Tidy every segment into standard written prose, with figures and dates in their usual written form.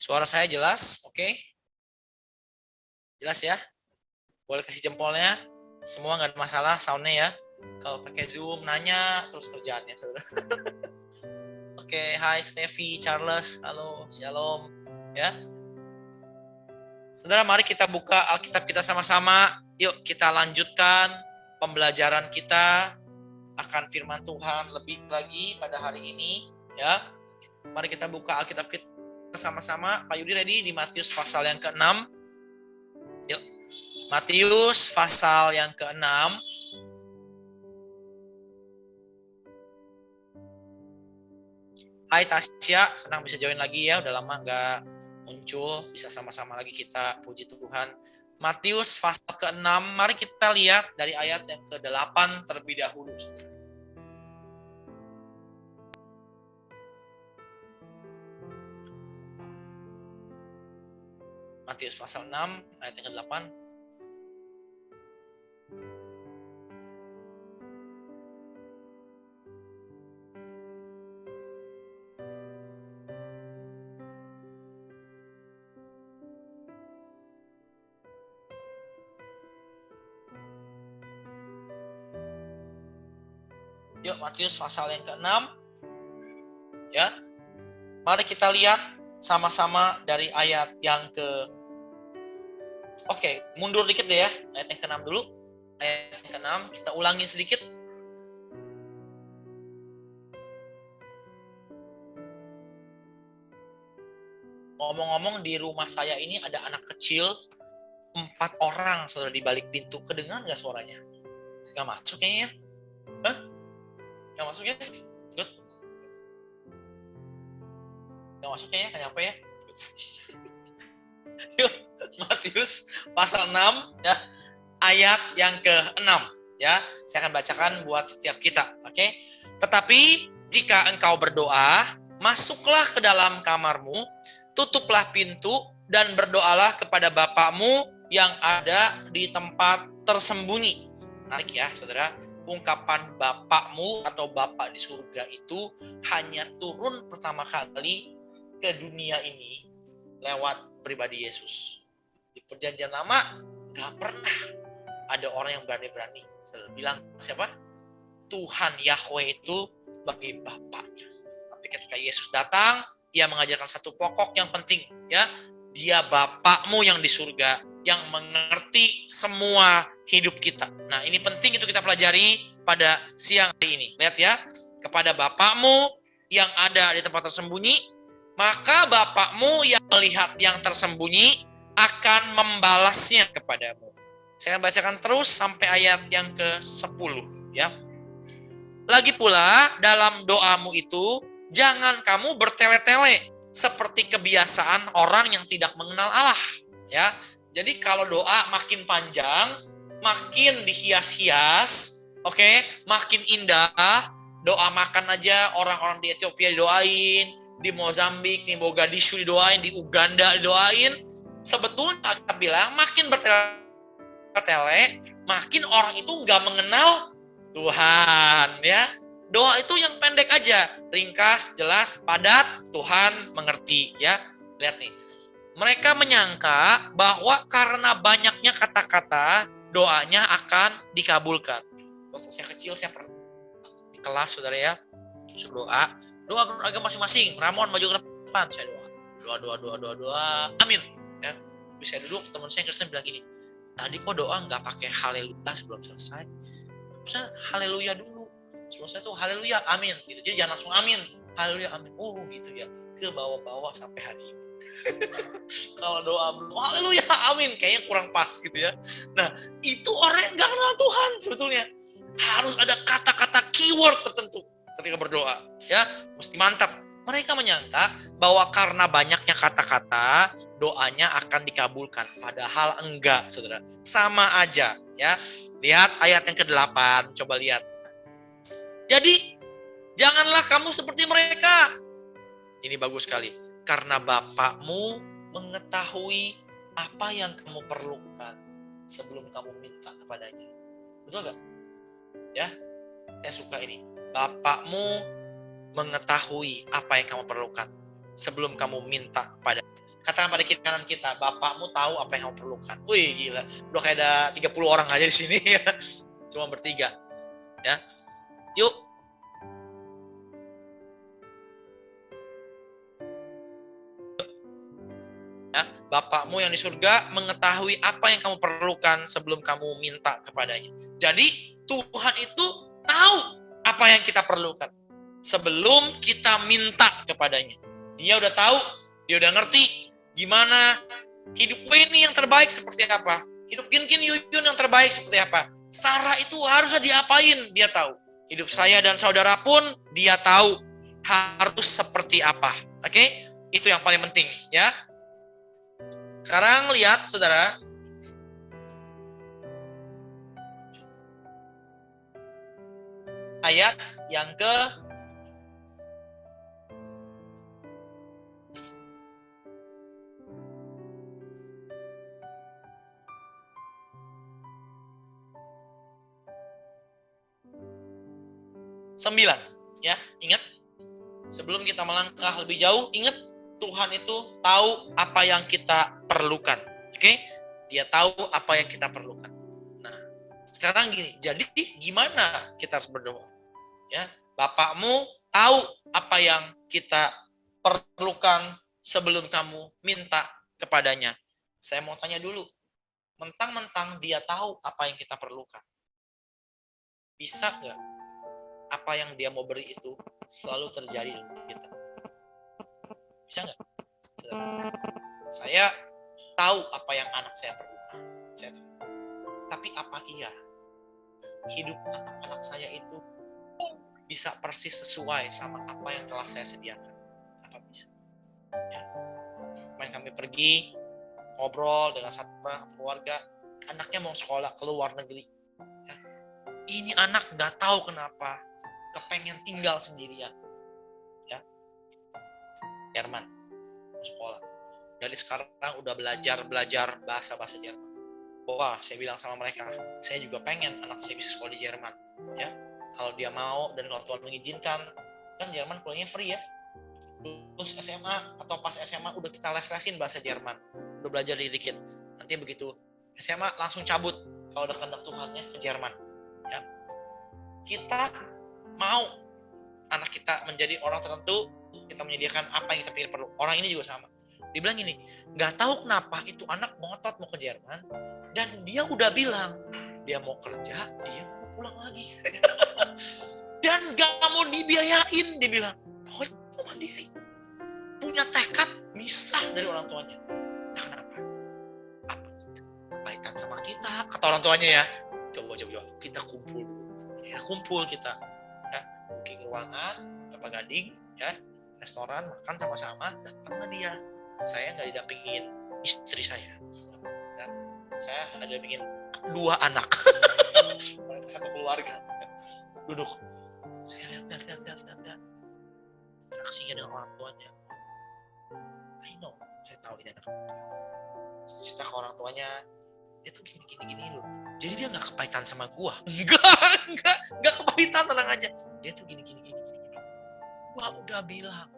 Suara saya jelas? Oke. Jelas ya? Boleh kasih jempolnya. Semua nggak ada masalah soundnya ya. Kalau pakai Zoom nanya terus kerjaannya, saudara. Oke, hai Steffi, Charles, halo, shalom, ya. Saudara, mari kita buka Alkitab kita sama-sama. Yuk kita lanjutkan pembelajaran kita akan firman Tuhan lebih lagi pada hari ini, ya. Mari kita buka Alkitab kita sama-sama. Pak Yudi ready di Matius pasal yang ke-6. Yuk. Matius pasal yang ke-6. Hai Tasya, senang bisa join lagi ya. Udah lama nggak muncul. Bisa sama-sama lagi kita puji Tuhan. Matius pasal ke-6. Mari kita lihat dari ayat yang ke-8 terlebih dahulu. Matius pasal 6 ayat yang ke-8. Yuk, Matius pasal yang ke-6. Ya. Mari kita lihat sama-sama dari ayat yang Oke, mundur dikit deh ya. Ayat yang ke-6 dulu. Ayat yang ke-6 kita ulangi sedikit. Ngomong-ngomong, di rumah saya ini ada anak kecil 4 orang, saudara, di balik pintu. Kedengaran nggak suaranya? Nggak masuk kayaknya. Hah? Nggak masuk ya? Good. Nggak masuk kayaknya, nggak nyampe ya? Yuk, Matius pasal 6 ya, ayat yang ke-6 ya. Saya akan bacakan buat setiap kita, oke? Tetapi jika engkau berdoa, masuklah ke dalam kamarmu, tutuplah pintu dan berdoalah kepada Bapakmu yang ada di tempat tersembunyi. Menarik ya, saudara. Ungkapan Bapakmu atau Bapak di surga itu hanya turun pertama kali ke dunia ini lewat pribadi Yesus. Di perjanjian lama gak pernah ada orang yang berani-berani bilang siapa? Tuhan Yahweh itu sebagai Bapaknya. Tapi ketika Yesus datang, Ia mengajarkan satu pokok yang penting, ya. Dia Bapakmu yang di surga, yang mengerti semua hidup kita. Nah, ini penting itu kita pelajari pada siang hari ini. Lihat ya, kepada Bapakmu yang ada di tempat tersembunyi, maka Bapakmu yang melihat yang tersembunyi akan membalasnya kepadamu. Saya akan bacakan terus sampai ayat yang ke-10 ya. Lagi pula dalam doamu itu jangan kamu bertele-tele seperti kebiasaan orang yang tidak mengenal Allah ya. Jadi kalau doa makin panjang, makin dihias-hias, oke, makin indah. Doa makan aja orang-orang di Ethiopia didoain, di Mozambik, di Mogadishu didoain, di Uganda didoain. Sebetulnya kita bilang makin bertele-tele, makin orang itu nggak mengenal Tuhan ya. Doa itu yang pendek aja, ringkas, jelas, padat, Tuhan mengerti ya. Lihat nih, mereka menyangka bahwa karena banyaknya kata-kata doanya akan dikabulkan. Waktu saya kecil saya pernah di kelas, saudara ya, suruh doa beragama masing-masing. Ramon maju ke depan, saya doa, amin ya. Tapi saya duduk, teman saya Kristen bilang gini, tadi kok doa nggak pakai haleluya sebelum selesai? Bisa haleluya dulu sebelum saya tuh haleluya amin gitu. Jadi jangan langsung amin haleluya amin, oh gitu ya, ke bawah-bawah sampai hari ini. Kalau doa belum haleluya amin kayaknya kurang pas gitu ya. Nah, itu orang yang nggak kenal Tuhan sebetulnya. Harus ada kata-kata keyword tertentu ketika berdoa ya, mesti mantap. Mereka menyangka bahwa karena banyaknya kata-kata doanya akan dikabulkan, padahal enggak, saudara. Sama aja ya. Lihat ayat yang ke-8, coba lihat. Jadi janganlah kamu seperti mereka. Ini bagus sekali. Karena Bapakmu mengetahui apa yang kamu perlukan sebelum kamu minta kepadanya. Betul gak? Ya, saya suka ini. Bapakmu mengetahui apa yang kamu perlukan sebelum kamu minta kepadanya. Katakan pada kiri kanan kita, Bapakmu tahu apa yang kamu perlukan. Wih, gila. Udah kayak ada 30 orang aja di sini ya. Cuma bertiga. Ya. Yuk. Ya, Bapakmu yang di surga mengetahui apa yang kamu perlukan sebelum kamu minta kepadanya. Jadi, Tuhan itu tahu apa yang kita perlukan sebelum kita minta kepadanya. Dia udah tahu, dia udah ngerti gimana hidup Weni yang terbaik seperti apa, hidup Kin Yuyun yang terbaik seperti apa. Sarah itu harusnya diapain, dia tahu. Hidup saya dan saudara pun dia tahu harus seperti apa. Oke? Itu yang paling penting ya. Sekarang lihat saudara, ayat yang ke 9. Ya, ingat. Sebelum kita melangkah lebih jauh, ingat Tuhan itu tahu apa yang kita perlukan. Oke? Dia tahu apa yang kita perlukan. Nah, sekarang gini, jadi gimana kita harus berdoa? Ya, Bapakmu tahu apa yang kita perlukan sebelum kamu minta kepadanya. Saya mau tanya dulu, mentang-mentang dia tahu apa yang kita perlukan, bisa nggak apa yang dia mau beri itu selalu terjadi dalam kita? Bisa nggak? Saya tahu apa yang anak saya perlukan. Tapi apa iya hidup anak-anak saya itu bisa persis sesuai sama apa yang telah saya sediakan? Apa bisa? Ya. Kemarin kami pergi ngobrol dengan satu keluarga, anaknya mau sekolah ke luar negeri. Ya. Ini anak nggak tahu kenapa kepengen tinggal sendirian. Ya. Jerman mau sekolah. Dari sekarang udah belajar bahasa Jerman. Wah, saya bilang sama mereka, saya juga pengen anak saya bisa sekolah di Jerman. Ya, kalau dia mau dan kalau Tuhan mengizinkan, kan Jerman kuliahnya free ya. Lulus SMA atau pas SMA udah kita les-lesin bahasa Jerman, udah belajar dikit. Nanti begitu SMA langsung cabut kalau udah kehendak Tuhan ya ke Jerman. Ya, kita mau anak kita menjadi orang tertentu, kita menyediakan apa yang kita pikir perlu. Orang ini juga sama. Dibilang gini, nggak tahu kenapa itu anak ngotot mau ke Jerman dan dia udah bilang dia mau kerja, dia mau pulang lagi dan nggak mau dibiayain. Dia bilang pokoknya mau mandiri, punya tekad misah dari orang tuanya. Nah, kenapa? Apa kepahitan sama kita? Kata orang tuanya ya. Coba kita kumpul dulu. Ya, kumpul kita. Ya, booking ruangan, Kelapa Gading, ya, restoran, makan sama-sama. Datanglah dia. Saya nggak didampingin istri saya. Dan saya ada dampingin 2 anak. Satu keluarga. Duduk. Saya lihat. Interaksinya dengan orang tuanya. I know. Saya tahu ini anak. Saya cerita ke orang tuanya, dia tuh gini loh. Jadi dia nggak kepahitan sama gua. Enggak kepahitan, tenang aja. Dia tuh gini. Gua udah bilang,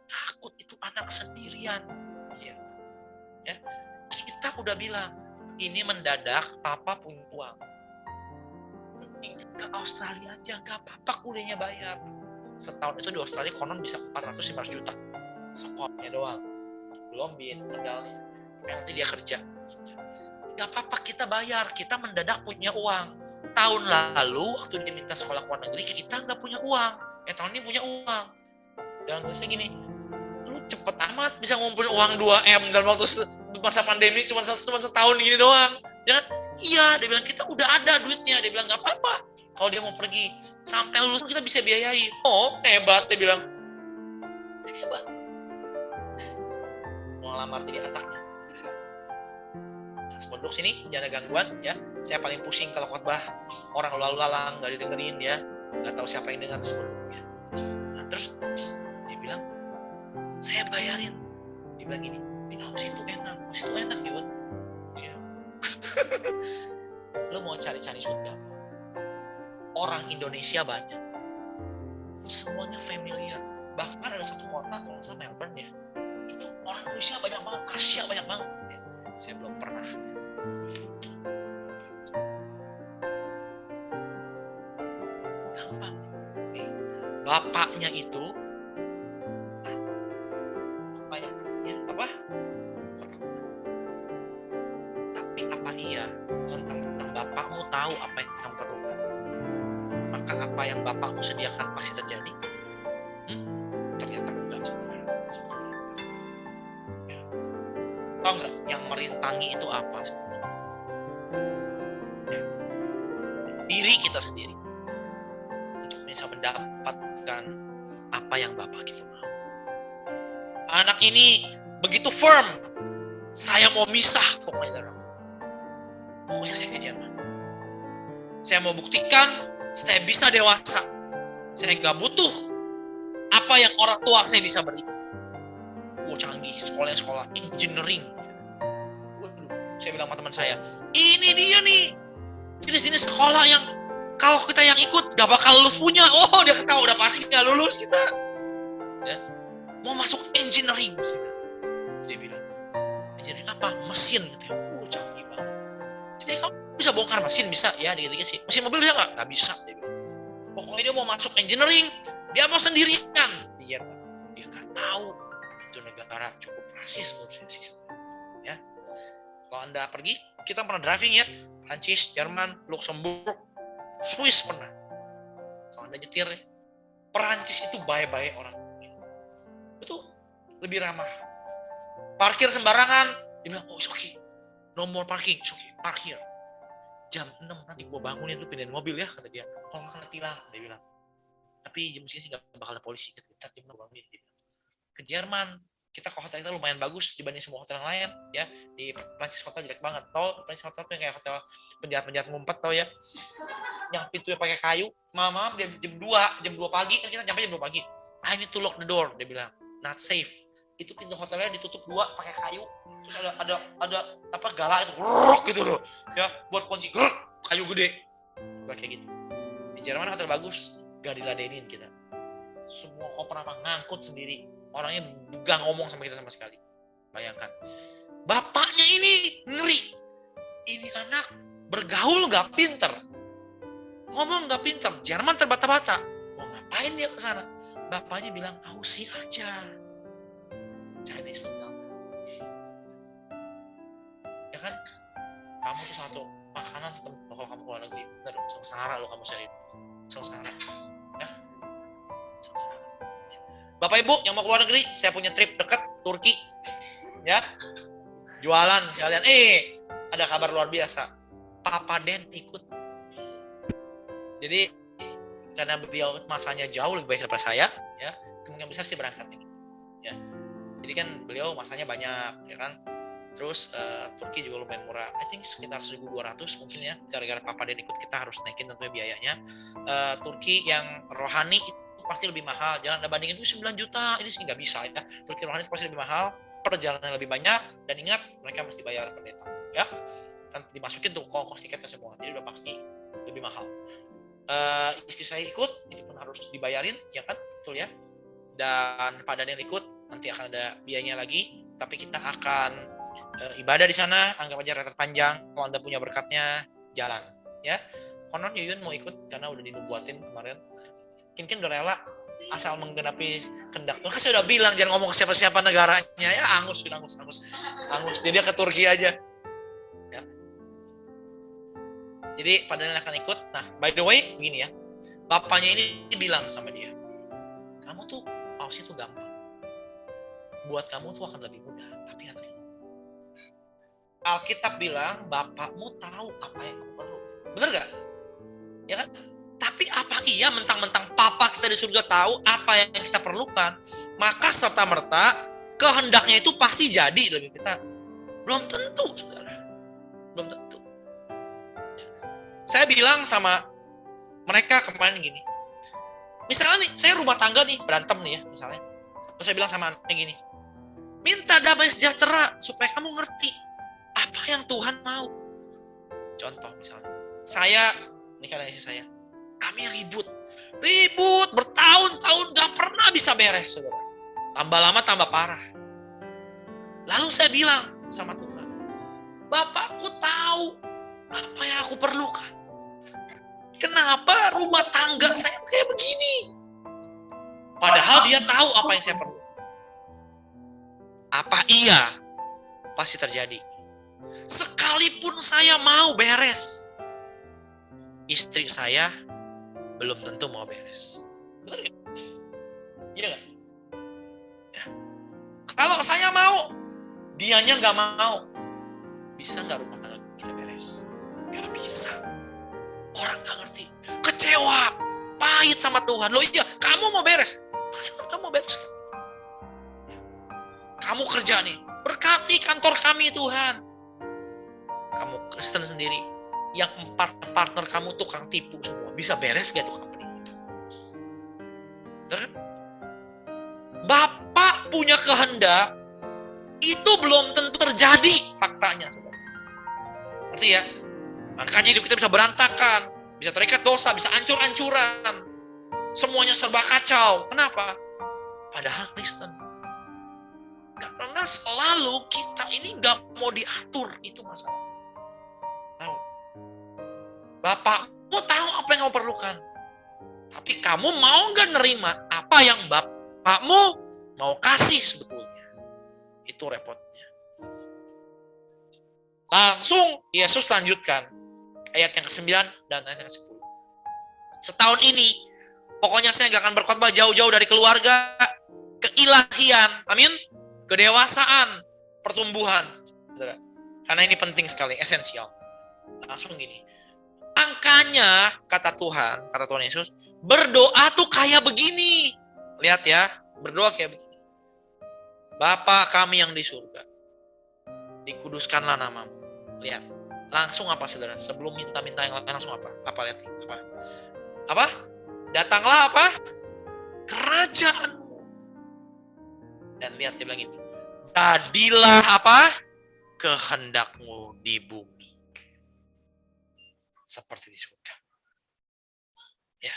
takut itu anak sendirian. Ya. Kita udah bilang, ini mendadak papa punya uang. Ke Australia aja, gak apa-apa kuliahnya bayar. Setahun itu di Australia konon bisa 400-500 juta. Sekolahnya doang. Belum biaya modalnya. Nanti dia kerja. Gak apa-apa kita bayar, kita mendadak punya uang. Tahun lalu, waktu dia minta sekolah ke luar negeri, kita gak punya uang. Tahun ini punya uang. Dan saya gini, lu cepet amat bisa ngumpulin uang 2M dalam waktu masa pandemi cuma setahun gini doang. Ya, iya, dia bilang kita udah ada duitnya. Dia bilang gak apa-apa kalau dia mau pergi sampai lulus kita bisa biayai. Oh, hebat, dia bilang. Hebat. Mau ngelamar jadi anaknya. Nah, sebelum sini jangan ada gangguan ya. Saya paling pusing kalau khotbah orang lalu lalang nggak didengerin ya, nggak tahu siapa yang dengar sebelumnya. Nah, terus dia bilang, saya bayarin. Dia bilang gini, di Aus itu enak Yud. Ya. Lo mau cari-cari surga? Orang Indonesia banyak, semuanya familiar. Bahkan ada satu kota, kalau misalnya Melbourne ya, itu Manusia banyak banget, Asia banyak banget. Ya, saya belum pernah. Gampang. Bapaknya itu apa? Tapi apa iya mentang-mentang bapakmu tahu apa yang kamu perlukan, maka apa yang bapakmu sediakan pasti terjadi? Ternyata enggak, saudara. Tahu nggak yang merintangi itu apa sebetulnya? Diri kita sendiri untuk bisa mendapatkan apa yang Bapak kita mau. Anak ini begitu firm, saya mau misah pokoknya dari orang tua. Pokoknya saya ke Jerman. Saya mau buktikan saya bisa dewasa. Saya nggak butuh apa yang orang tua saya bisa beri. Canggih, sekolah engineering. Saya bilang sama teman saya, ini dia nih. Jadi sini sekolah yang kalau kita yang ikut gak bakal lulus punya. Oh, dia ketawa udah pasti gak lulus kita. Ya. Mau masuk engineering. Dia bilang, engineering apa? Mesin gitu. Canggih banget. Jadi kamu bisa bongkar mesin, bisa ya dikit-dikit sih. Mesin mobil bisa nggak bisa. Dia bilang. Pokoknya dia mau masuk engineering, dia mau sendirian. Dia nggak tahu itu negara cukup rasis menurut saya sih. Ya. Kalau Anda pergi, kita pernah driving ya, Prancis, Jerman, Luxembourg, Swiss pernah. Kalau Anda nyetir, Perancis itu baik-baik orang. Itu lebih ramah. Parkir sembarangan, dia bilang, oh it's okay. No more parking, it's okay. Parkir. Jam 6 nanti gue bangunin lu pindahin mobil ya, kata dia. Kalau nggak kena tilang, dia bilang. Tapi jam segini sih nggak bakal ada polisi. Kita jam 6 bangunin, dia bilang. Ke Jerman, kita ke hotel kita lumayan bagus dibanding semua hotel yang lain ya. Di Prancis hotel jelek banget. Tau Prancis hotel tuh yang kayak hotel penjahat-penjahat ngumpet tau ya, yang pintunya pakai kayu. Malam dia jam 2 pagi kan, kita nyampe jam 2 pagi. I need to lock the door, dia bilang. Not safe. Itu pintu hotelnya ditutup 2 pakai kayu. Terus ada apa galak itu gitu loh ya, buat kunci kayu gede kayak gitu. Di Jerman hotel bagus, gak diladenin kita. Semua koper apa ngangkut sendiri. Orangnya gak ngomong sama kita sama sekali. Bayangkan. Bapaknya ini ngeri. Ini anak bergaul gak pinter. Ngomong gak pinter. Jerman terbata-bata. Mau ngapain dia ke sana? Bapaknya bilang, Aussie aja. Chinese benar. Ya kan? Kamu tuh satu makanan kalau kamu keluar negeri. Bener, sengsara lo kamu sendiri. Sengsara. Ya? Sengsara. Bapak Ibu yang mau keluar negeri, saya punya trip dekat Turki, ya, jualan sekalian. Ada kabar luar biasa, Papa Den ikut. Jadi karena beliau masanya jauh lebih baik daripada saya, ya, kemungkinan besar sih berangkat nih, ya. Jadi kan beliau masanya banyak, ya kan. Terus Turki juga lumayan murah, I think sekitar 1.200 mungkin ya. Gara-gara Papa Den ikut kita harus naikin tentunya biayanya. Turki yang rohani pasti lebih mahal. Jangan Anda bandingin 9 juta, ini sih nggak bisa ya. Turki rohani pasti lebih mahal, perjalanan lebih banyak, dan ingat mereka mesti bayar pendeta ya. Kan dimasukin tuh kos tiketnya semua, jadi udah pasti lebih mahal. Istri saya ikut, ini pun harus dibayarin ya kan, betul ya. Dan pada yang ikut nanti akan ada biayanya lagi, tapi kita akan ibadah di sana, anggap aja retret panjang. Kalau Anda punya berkatnya, jalan ya. Konon Yuyun mau ikut karena udah dinubuatin kemarin. Mungkin udah rela asal menggenapi kehendak Tuhan. Kan saya udah bilang jangan ngomong ke siapa-siapa negaranya ya, angus. Jadi dia ke Turki aja. Ya. Jadi padahal akan ikut. Nah, by the way, begini ya. Bapaknya ini bilang sama dia, kamu tuh Aussie tuh gampang. Buat kamu tuh akan lebih mudah, tapi anaknya. Alkitab bilang bapakmu tahu apa yang kamu perlu. Bener gak? Ya kan? Tapi apa iya mentang-mentang papa kita di surga tahu apa yang kita perlukan, maka serta-merta kehendaknya itu pasti jadi dalam kita? Belum tentu, saudara. Belum tentu. Saya bilang sama mereka kemarin gini, misalnya nih, saya rumah tangga nih, berantem nih ya, misalnya. Terus saya bilang sama anaknya gini, minta damai sejahtera supaya kamu ngerti apa yang Tuhan mau. Contoh misalnya, saya nikah dengan istri saya, kami ribut bertahun-tahun gak pernah bisa beres, saudara. Tambah lama tambah parah. Lalu saya bilang sama Tuhan, Bapakku tahu apa yang aku perlukan. Kenapa rumah tangga saya kayak begini? Padahal dia tahu apa yang saya perlu. Apa iya pasti terjadi? Sekalipun saya mau beres, istri saya belum tentu mau beres. Benar gak? Iya gak? Ya. Kalau saya mau, dianya gak mau. Bisa gak rumah tangga kita beres? Gak bisa. Orang gak ngerti. Kecewa. Pahit sama Tuhan. Loh iya, kamu mau beres. Masa kamu mau beres? Kamu kerja nih. Berkati kantor kami Tuhan. Kamu Kristen sendiri. Yang 4 partner kamu tukang tipu semua. Bisa beres gak tuh company? Betul kan? Bapak punya kehendak. Itu belum tentu terjadi faktanya. Ngerti ya? Makanya hidup kita bisa berantakan. Bisa terikat dosa. Bisa hancur-hancuran. Semuanya serba kacau. Kenapa? Padahal Kristen. Karena selalu kita ini gak mau diatur. Itu masalah. Tahu? Bapakmu tahu apa yang kamu perlukan. Tapi kamu mau gak nerima apa yang bapakmu mau kasih sebetulnya. Itu repotnya. Langsung Yesus lanjutkan. Ayat yang ke-9 dan ayat yang ke-10. Setahun ini, pokoknya saya gak akan berkhotbah jauh-jauh dari keluarga, keilahian, amin, kedewasaan, pertumbuhan. Karena ini penting sekali, esensial. Langsung gini. Angkanya, kata Tuhan Yesus, berdoa tuh kayak begini. Lihat ya, berdoa kayak begini. Bapa kami yang di surga, dikuduskanlah namamu. Lihat, langsung apa saudara? Sebelum minta-minta yang lain langsung apa? Apa lihat? Apa? Datanglah apa? Kerajaanmu. Dan lihat dia bilang itu. Jadilah apa? Kehendakmu di bumi. Seperti di surga. Ya.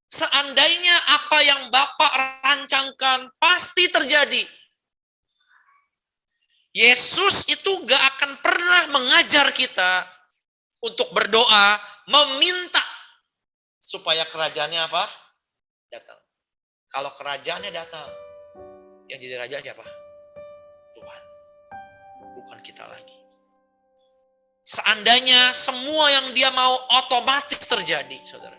Seandainya apa yang Bapak rancangkan pasti terjadi. Yesus itu gak akan pernah mengajar kita untuk berdoa, meminta supaya kerajaannya apa? Datang. Kalau kerajaannya datang, yang jadi raja siapa? Tuhan. Bukan kita lagi. Seandainya semua yang dia mau otomatis terjadi, saudara,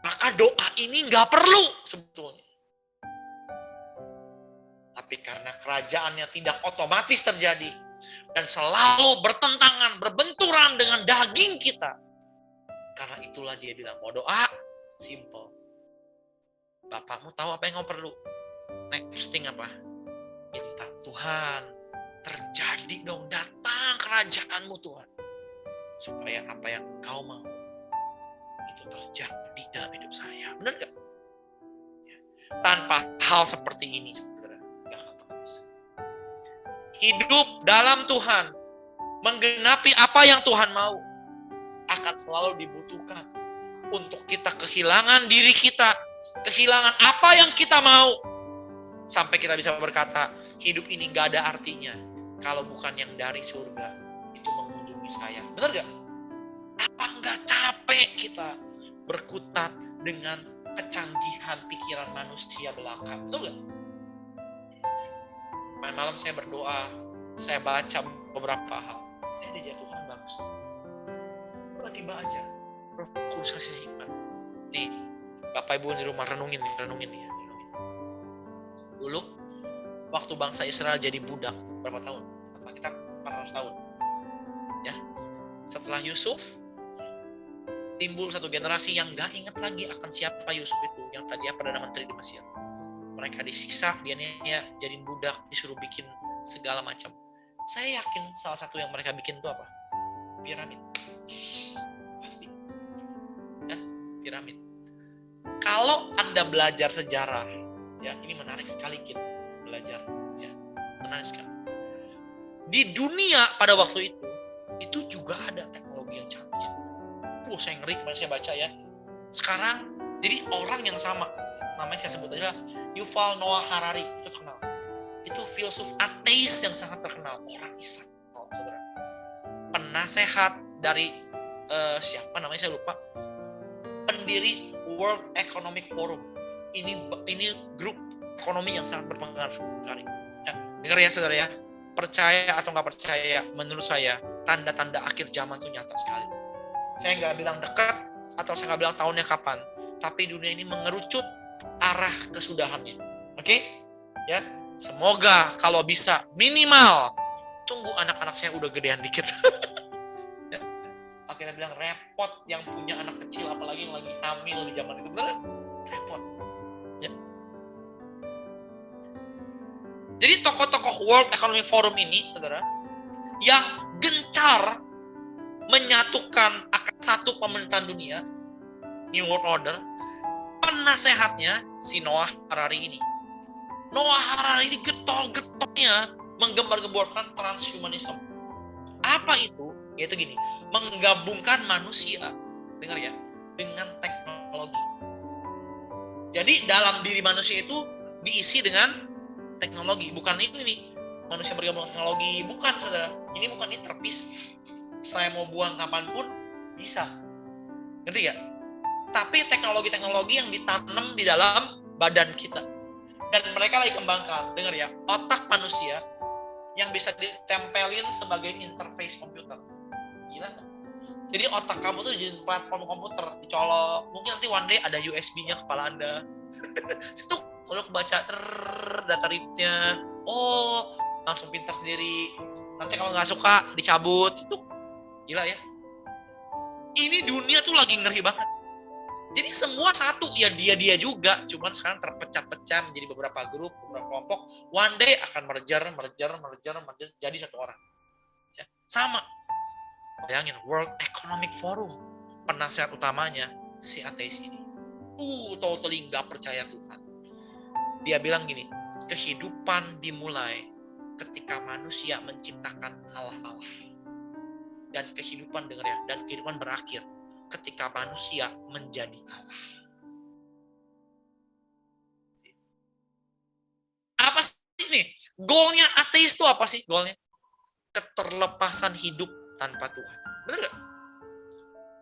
maka doa ini gak perlu sebetulnya. Tapi karena kerajaannya tidak otomatis terjadi dan selalu bertentangan, berbenturan dengan daging kita. Karena itulah dia bilang, mau doa, simple. Bapakmu tahu apa yang kamu perlu. Next thing apa? Minta, Tuhan, terjadi dong, datang kerajaanmu Tuhan. Supaya apa yang kau mau, itu terjadi dalam hidup saya. Benar gak? Tanpa hal seperti ini, saudara, gak akan bisa. Hidup dalam Tuhan, menggenapi apa yang Tuhan mau, akan selalu dibutuhkan untuk kita kehilangan diri kita, kehilangan apa yang kita mau, sampai kita bisa berkata, hidup ini gak ada artinya kalau bukan yang dari surga itu mengunjungi saya. Benar gak? Apa gak capek kita berkutat dengan kecanggihan pikiran manusia belaka? Betul gak? Malam saya berdoa, saya baca beberapa hal, saya diajar Tuhan bagus. Tiba-tiba aja Roh Kudus kasih hikmat. Nih, Bapak Ibu di rumah renungin ya. Dulu waktu bangsa Israel jadi budak berapa tahun? Kita 400 tahun. Ya. Setelah Yusuf timbul satu generasi yang gak ingat lagi akan siapa Yusuf itu, yang tadi Perdana Menteri di Mesir. Mereka disiksa, dia jadiin budak, disuruh bikin segala macam. Saya yakin salah satu yang mereka bikin itu apa? Piramid. Pasti. Ya, piramid. Kalau Anda belajar sejarah, ya ini menarik sekali kita belajar. Ya, menarik sekali. Di dunia pada waktu itu juga ada teknologi yang canggih. Saya ngeri kemarin saya baca ya. Sekarang, jadi orang yang sama, namanya saya sebut aja Yuval Noah Harari, itu kenal. Itu filsuf ateis yang sangat terkenal, orang Israel, saudara. Penasehat dari siapa namanya saya lupa, pendiri World Economic Forum. Ini grup ekonomi yang sangat berpengaruh sekali. Ya, dengar ya saudara ya, percaya atau nggak percaya, menurut saya tanda-tanda akhir zaman itu nyata sekali. Saya nggak bilang dekat atau saya nggak bilang tahunnya kapan, tapi dunia ini mengerucut arah kesudahannya. Oke? Ya, semoga kalau bisa minimal tunggu anak-anak saya udah gedean dikit. Ya. Akhirnya bilang repot yang punya anak kecil, apalagi yang lagi hamil di zaman itu, beneran repot. Ya. Jadi tokoh-tokoh World Economic Forum ini, saudara, yang gencar menyatukan akan satu pemerintahan dunia, New World Order, penasehatnya si Noah Harari ini. Noah Harari ini getol-getolnya menggembar-gemborkan transhumanism. Apa itu? Yaitu gini, menggabungkan manusia, dengar ya, dengan teknologi. Jadi dalam diri manusia itu diisi dengan teknologi, bukan ini nih, manusia bergabung dengan teknologi, bukan saudara. Ini bukan, ini terpisah. Saya mau buang kapanpun bisa, ngerti gak? Tapi teknologi-teknologi yang ditanam di dalam badan kita. Dan mereka lagi kembangkan, dengar ya, otak manusia yang bisa ditempelin sebagai interface komputer. Gila kan? Jadi otak kamu tuh jadi platform komputer, dicolok. Mungkin nanti one day ada USB-nya kepala Anda. Itu kalau kebaca data read-nya, oh langsung pintar sendiri. Nanti kalau nggak suka dicabut. Itu gila ya. Ini dunia tuh lagi ngeri banget. Jadi semua satu, ya dia juga. Cuman sekarang terpecah-pecah menjadi beberapa grup, beberapa kelompok. One day akan merger, jadi satu orang. Ya, sama. Bayangin, World Economic Forum, penasehat utamanya si ateis ini. Totally nggak percaya Tuhan. Dia bilang gini, kehidupan dimulai ketika manusia menciptakan Allah. Dan kehidupan, dengar ya, dan kehidupan berakhir ketika manusia menjadi Allah. Apa sih ini? Goalnya ateis itu apa sih? Goalnya keterlepasan hidup tanpa Tuhan. Benar nggak?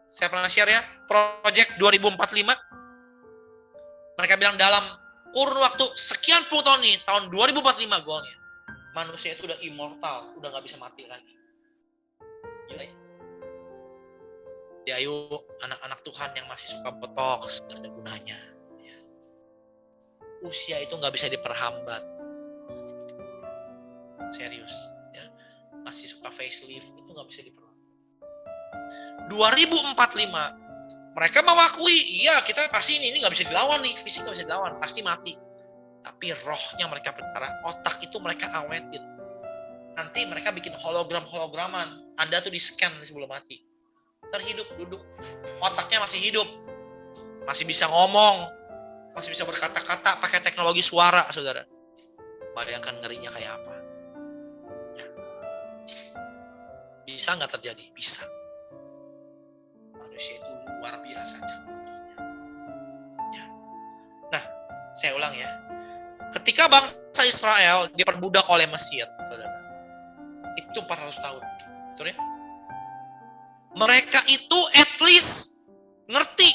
Saya pernah share ya, Project 2045. Mereka bilang dalam kurun waktu sekian puluh tahun nih, tahun 2045 goalnya. Manusia itu udah immortal, udah nggak bisa mati lagi. Gila ya? Ya ayo, anak-anak Tuhan yang masih suka botox, gak ada gunanya. Usia itu nggak bisa diperhambat. Serius. Masih suka facelift, itu nggak bisa diperlukan. 2045 mereka mengakui, iya kita pasti ini nggak bisa dilawan nih, fisik nggak bisa dilawan, pasti mati. Tapi rohnya mereka pelihara, otak itu mereka awetin. Nanti mereka bikin hologram-holograman, Anda tuh di scan sebelum mati. Terhidup, duduk, otaknya masih hidup, masih bisa ngomong, masih bisa berkata-kata pakai teknologi suara, saudara. Bayangkan ngerinya kayak apa. Bisa nggak terjadi? Bisa. Manusia itu luar biasa canggihnya. Ya. Nah, saya ulang ya. Ketika bangsa Israel diperbudak oleh Mesir, saudara, itu 400 tahun. Betul ya? Mereka itu at least ngerti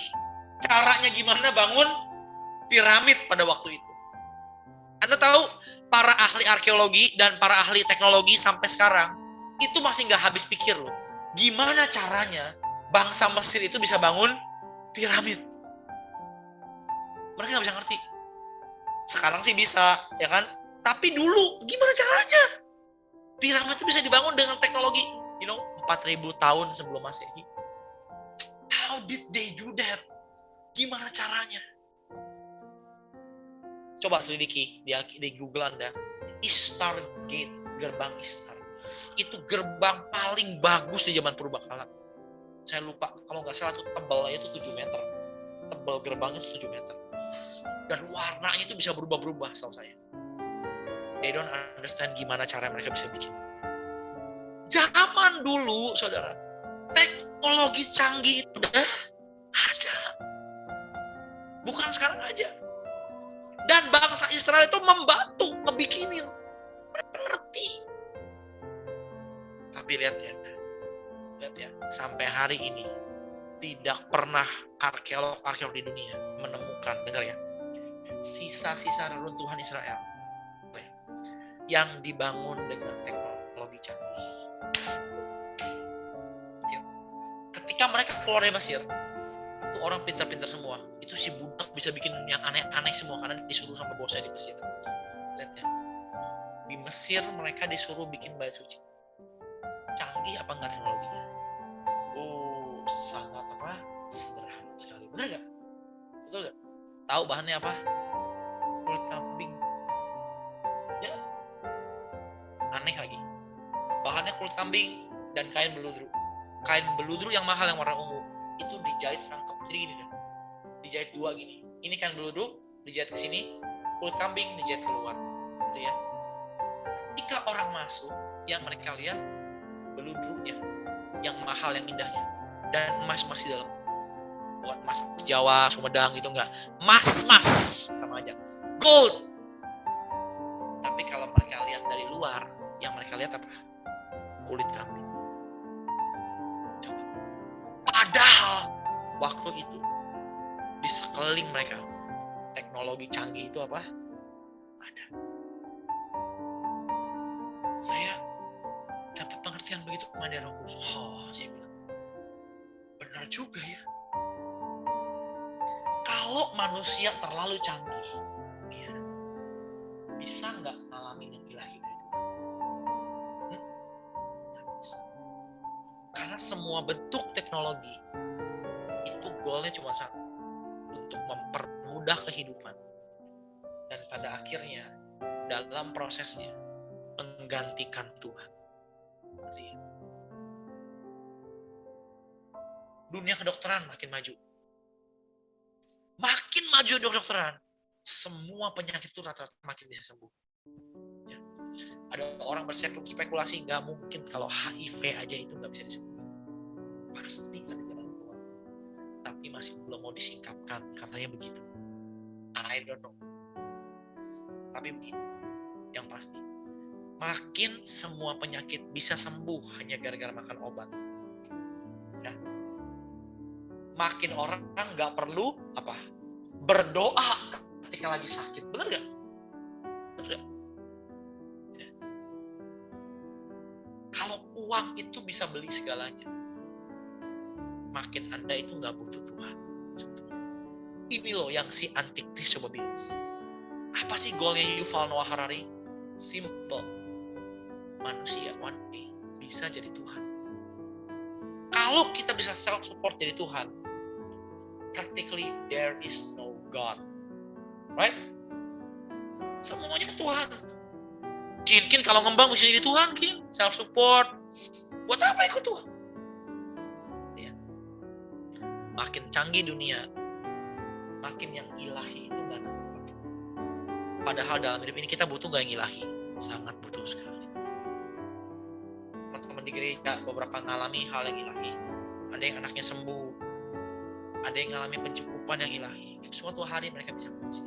caranya gimana bangun piramid pada waktu itu. Anda tahu, para ahli arkeologi dan para ahli teknologi sampai sekarang itu masih nggak habis pikir loh. Gimana caranya bangsa Mesir itu bisa bangun piramid? Mereka nggak bisa ngerti. Sekarang sih bisa, ya kan? Tapi dulu gimana caranya? Piramid itu bisa dibangun dengan teknologi, 4.000 tahun sebelum Masehi. How did they do that? Gimana caranya? Coba selidiki di Google Anda. Ishtar Gate, gerbang Ishtar. Itu gerbang paling bagus di zaman purbakala. Saya lupa, kalau nggak salah tuh tebalnya itu 7 meter. Tebal gerbangnya itu 7 meter. Dan warnanya itu bisa berubah-berubah setahu saya. They don't understand gimana cara mereka bisa bikin. Zaman dulu, saudara, teknologi canggih itu udah ada. Bukan sekarang aja. Dan bangsa Israel itu membantu ngebikinin. Tapi lihat ya, sampai hari ini tidak pernah arkeolog di dunia menemukan, dengar ya, sisa-sisa reruntuhan Israel yang dibangun dengan teknologi canggih. Ketika mereka keluar dari Mesir, itu orang pintar-pintar semua. Itu si budak bisa bikin yang aneh-aneh semua karena disuruh sama bosnya di Mesir. Lihat ya, di Mesir mereka disuruh bikin bait suci. Canggih apa enggak teknologinya? Oh, sangat sederhana sekali. Benar nggak? Betul nggak? Tahu bahannya apa? Kulit kambing. Ya, aneh lagi. Bahannya kulit kambing dan kain beludru. Kain beludru yang mahal yang warna ungu itu dijahit rangkap. Jadi gini deh. Dijahit dua gini. Ini kain beludru dijahit ke sini, kulit kambing dijahit keluar. Gitu ya. Ketika orang masuk, yang mereka lihat beludrunya, yang mahal, yang indahnya, dan emas di dalam. Bukan emas Jawa, Sumedang gitu enggak. Emas sama aja. Gold. Tapi kalau mereka lihat dari luar, yang mereka lihat apa? Kulit kambing. Coba. Padahal waktu itu di sekeliling mereka teknologi canggih itu apa? Ada. Saya dapat pengertian begitu kepada Roh Kudus. Saya bilang, benar juga ya. Kalau manusia terlalu canggih, ya, bisa nggak ngalamin yang ilahi dari Tuhan? Karena semua bentuk teknologi itu goalnya cuma satu, untuk mempermudah kehidupan. Dan pada akhirnya, dalam prosesnya, menggantikan Tuhan. Dunia kedokteran makin maju. Makin maju kedokteran, semua penyakit itu rata-rata makin bisa sembuh. Ya. Ada orang berspekulasi nggak mungkin kalau HIV aja itu nggak bisa disembuhkan. Pasti ada jalan keluar. Tapi masih belum mau disingkapkan, katanya begitu. I don't know. Tapi begini, yang pasti, makin semua penyakit bisa sembuh hanya gara-gara makan obat. Ya. Makin orang nggak perlu berdoa ketika lagi sakit, benar nggak? Ya. Kalau uang itu bisa beli segalanya, makin Anda itu nggak butuh Tuhan. Ini loh yang si Antikris coba bilang. Apa sih goalnya Yuval Noah Harari? Simple. Manusia one day bisa jadi Tuhan. Kalau kita bisa self-support jadi Tuhan, practically there is no God. Right? Semuanya Tuhan. Kin kalau ngembang bisa jadi Tuhan, self-support. Buat apa ikut Tuhan? Ya. Makin canggih dunia, makin yang ilahi itu gak nampak. Padahal dalam hidup ini kita butuh gak yang ilahi? Sangat butuh sekali. Teman-teman di gereja beberapa mengalami hal yang ilahi. Ada yang anaknya sembuh, ada yang mengalami pencukupan yang ilahi. Suatu hari mereka bisa bersaksi.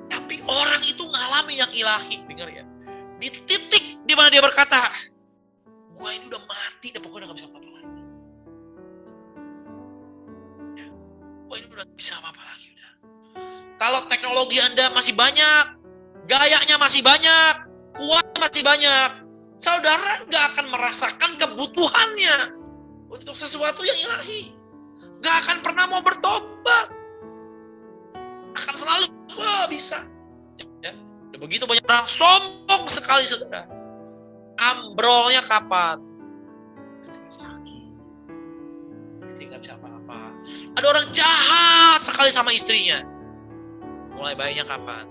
Tapi orang itu mengalami yang ilahi, dengar ya. Di titik di mana dia berkata, gue ini udah mati, dan pokoknya udah gak bisa apa-apa lagi. Ya, gue ini udah gak bisa apa-apa lagi. Udah. Kalau teknologi Anda masih banyak, gayanya masih banyak, kuat masih banyak, saudara gak akan merasakan kebutuhannya untuk sesuatu yang ilahi. Gak akan pernah mau bertobat. Akan selalu, bisa. Ya. Dan begitu banyak orang sombong sekali, saudara. Ambrolnya kapan? Ketika sakit. Ketika gak bisa apa-apa. Ada orang jahat sekali sama istrinya. Mulai bayinya kapan?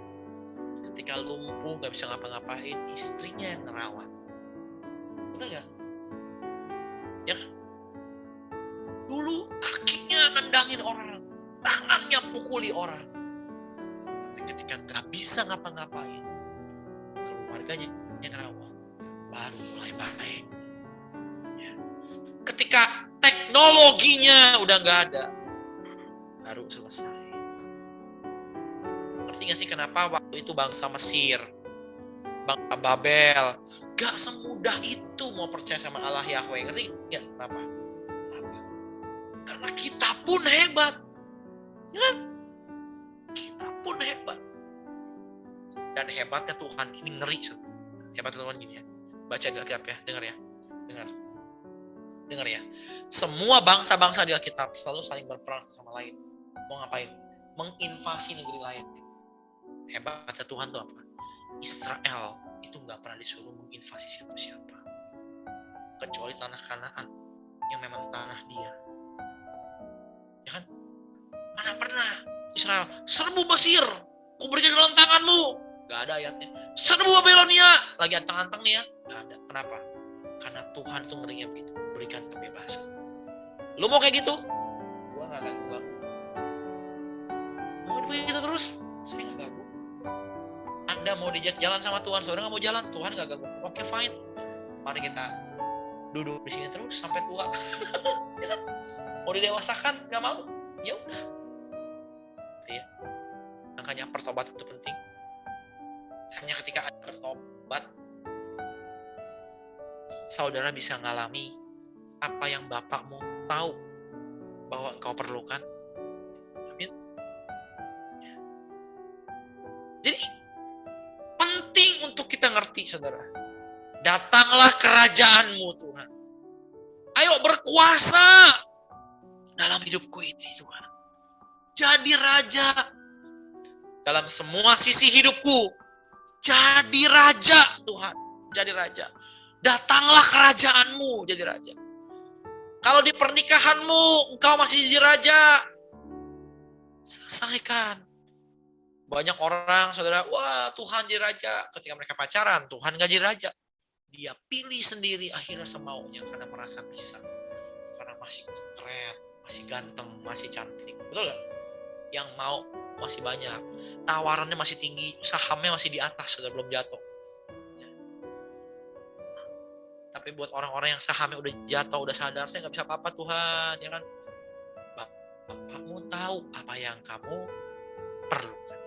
Ketika lumpuh, gak bisa ngapa-ngapain, istrinya yang ngerawat. Benar gak? Ya kan? Dulu kakinya nendangin orang, tangannya pukuli orang. Tapi ketika gak bisa ngapa-ngapain, keluarganya yang rawat, baru mulai baik. Ya. Ketika teknologinya udah gak ada, baru selesai. Ngerti gak sih kenapa waktu itu bangsa Mesir, bangsa Babel, Gak semudah itu mau percaya sama Allah Yahweh. Ngerti gak? Kenapa? Karena kita pun hebat. Ya kan? Kita pun hebat. Dan hebatnya Tuhan ini ngeri. Hebatnya Tuhan gini ya. Baca di Alkitab ya. Dengar ya. Dengar ya. Semua bangsa-bangsa di Alkitab selalu saling berperang sama lain. Mau ngapain? Menginvasi negeri lain. Hebatnya Tuhan tuh apa? Israel itu nggak pernah disuruh menginvasi siapa-siapa. Kecuali tanah Kanaan yang memang tanah dia. Ya kan? Mana pernah Israel serbu Mesir, kuberikan dalam tanganmu. Gak ada ayatnya. Serbu Babilonia, lagi anteng-anteng nih ya. Gak ada. Kenapa? Karena Tuhan tuh ngerinya begitu, berikan kebebasan. Lu mau kayak gitu? Gua gak ganggu. Mau begitu terus? Saya gak ganggu. Anda mau diajak jalan sama Tuhan, saudara gak mau jalan, Tuhan gak ganggu. Oke, fine. Mari kita duduk di sini terus sampai tua. Ya kan? Mau didewasakan, gak mau. Ya udah. Ya. Makanya pertobatan itu penting. Hanya ketika Anda bertobat, saudara bisa ngalami apa yang Bapakmu tahu bahwa engkau perlukan. Amin. Jadi penting untuk kita ngerti, saudara. Datanglah kerajaan-Mu, Tuhan. Ayo berkuasa dalam hidupku ini, Tuhan. Jadi raja dalam semua sisi hidupku. Jadi raja, Tuhan. Jadi raja. Datanglah kerajaan-Mu jadi raja. Kalau di pernikahanmu engkau masih jadi raja, selesaikan. Banyak orang, saudara, wah Tuhan jadi raja. Ketika mereka pacaran, Tuhan gak jadi raja. Dia pilih sendiri akhirnya semaunya karena merasa bisa. Karena masih keren, masih ganteng, masih cantik. Betul gak? Yang mau masih banyak. Tawarannya masih tinggi, sahamnya masih di atas, saudara, belum jatuh. Tapi buat orang-orang yang sahamnya udah jatuh, udah sadar, saya gak bisa apa-apa Tuhan. Ya kan? Bapakmu tahu apa yang kamu perlukan.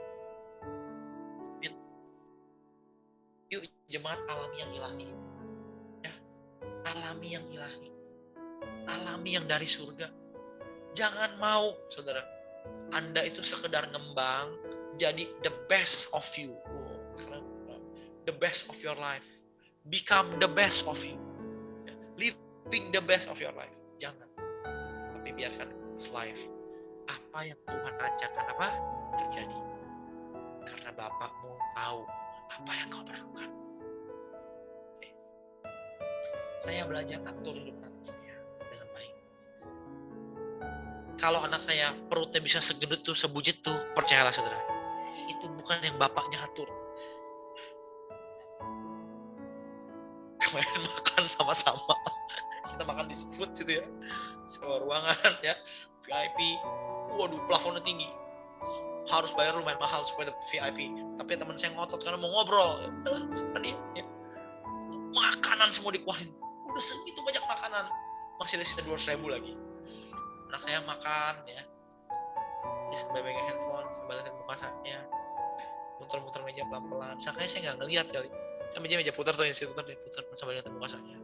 Yuk jemaat alami yang ilahi. Ya, alami yang ilahi. Alami yang dari surga. Jangan mau, saudara, Anda itu sekedar ngembang jadi the best of you. The best of your life. Become the best of you. Living the best of your life. Jangan. Tapi biarkan it's life. Apa yang Tuhan rancangkan apa? Terjadi. Karena Bapakmu tahu apa yang kau perlukan. Saya belajar atur hidup anak saya dengan baik. Kalau anak saya perutnya bisa segendut tuh, sebujit tuh, percayalah saudara, itu bukan yang bapaknya atur. Kemarin makan sama-sama, kita makan di seafood gitu ya, sewa ruangan ya, VIP, waduh plafonnya tinggi, harus bayar lumayan mahal supaya dapet VIP. Tapi teman saya ngotot karena mau ngobrol, sama dia, ya. Makanan semua dikeluarin, udah segitu banyak makanan, masih ada sisa 200.000 lagi. Anak saya makan ya, dia sambil pegang handphone, sambil lihat muka saya, muter-muter meja pelan-pelan. Saya nggak ngelihat kali, sampai meja putar tuh, yang putar sambil lihat muka saya.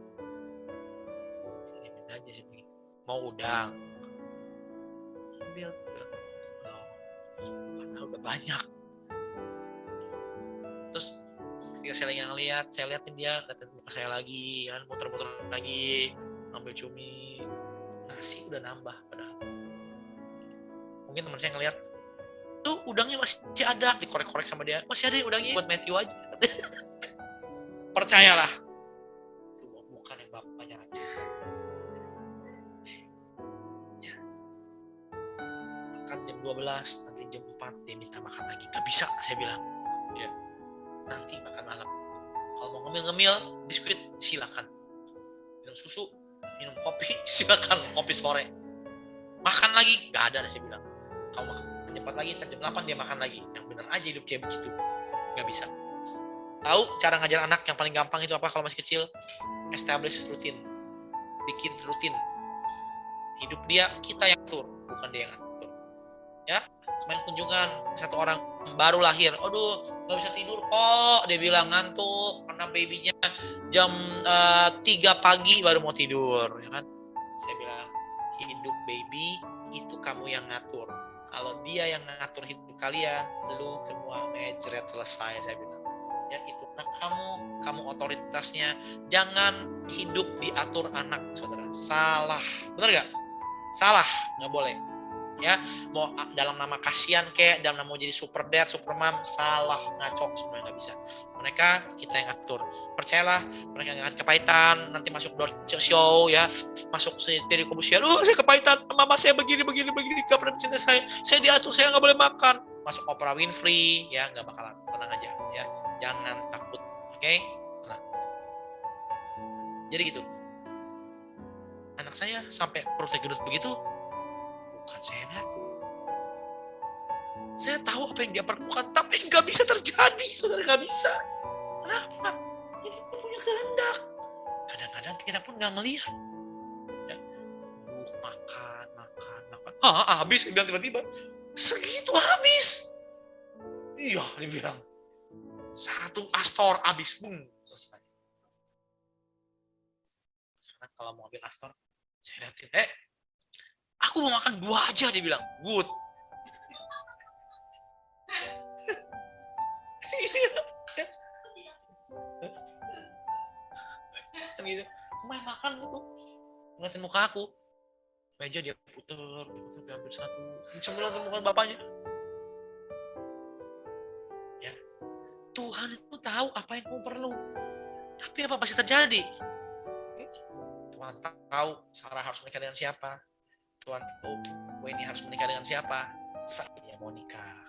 Saya diamin aja sih begitu. Mau udang, ambil, karena udah banyak. Terus ketika saya lagi ngeliat, saya liatin dia, liatin muka saya lagi, kan muter-muter lagi, ambil cumi, nasi udah nambah padahal. Mungkin teman saya ngeliat, tuh udangnya masih ada, dikorek-korek sama dia, masih ada udangnya, buat Matthew aja. Percayalah, itu bukan yang bapaknya raja. Ya. Makan jam 12, nanti jam 4 dia minta makan lagi, gak bisa saya bilang. Ya. Nanti makan malam. Kalau mau ngemil-ngemil, biskuit silakan. Minum susu, minum kopi, silakan kopi sore. Makan lagi, gak ada saya bilang. Kalau makan jam 4 lagi, jam 8 dia makan lagi. Yang benar aja hidup kayak begitu. Gak bisa. Tahu cara ngajar anak yang paling gampang itu apa kalau masih kecil? Establish rutin. Bikin rutin. Hidup dia, kita yang atur, bukan dia yang atur. Ya, kemarin kunjungan satu orang baru lahir, aduh nggak bisa tidur kok, dia bilang ngantuk karena babynya jam 3 pagi baru mau tidur, ya kan? Saya bilang, hidup baby itu kamu yang ngatur. Kalau dia yang ngatur hidup kalian, lu semua mejret selesai, saya bilang. Ya itu anak kamu otoritasnya. Jangan hidup diatur anak, saudara. Salah, benar gak? Salah, nggak boleh. Ya, mau dalam nama kasihan kayak dalam nama mau jadi super dad, super mom, salah, ngaco, semuanya nggak bisa. Mereka kita yang atur. Percayalah, mereka nggak akan kepahitan. Nanti masuk door show ya, masuk sendiri komusial. Saya kepahitan, mama saya begini, gak pernah mencintai saya. Saya diatur, saya nggak boleh makan. Masuk Oprah Winfrey, ya nggak bakalan, tenang aja, ya. Jangan takut, oke? Nah, jadi gitu. Anak saya sampai perutnya gendut begitu, bukan saya ngatur. Saya tahu apa yang dia perlukan, tapi nggak bisa terjadi, saudara, nggak bisa. Kenapa? Jadi dia punya kehendak. Kadang-kadang kita pun nggak ngelihat. Ya. Makan. Habis, dia bilang tiba-tiba. Segitu habis. Iya, dia bilang. 1 Astor habis, selesai. Sekarang kalau mau ambil Astor, saya lihatin, aku mau makan 2 aja, dia bilang. Good. Kan gitu. Main makan gitu. Ngeliatin muka aku. Meja dia puter, dia ambil 1. Sambil nonton muka bapaknya. Ya. Tuhan itu tahu apa yang kamu perlu. Tapi apa pasti terjadi? Tuhan tahu Sarah harus menikah dengan siapa. Tuhan tahu Wendy harus menikah dengan siapa. Saya mau nikah.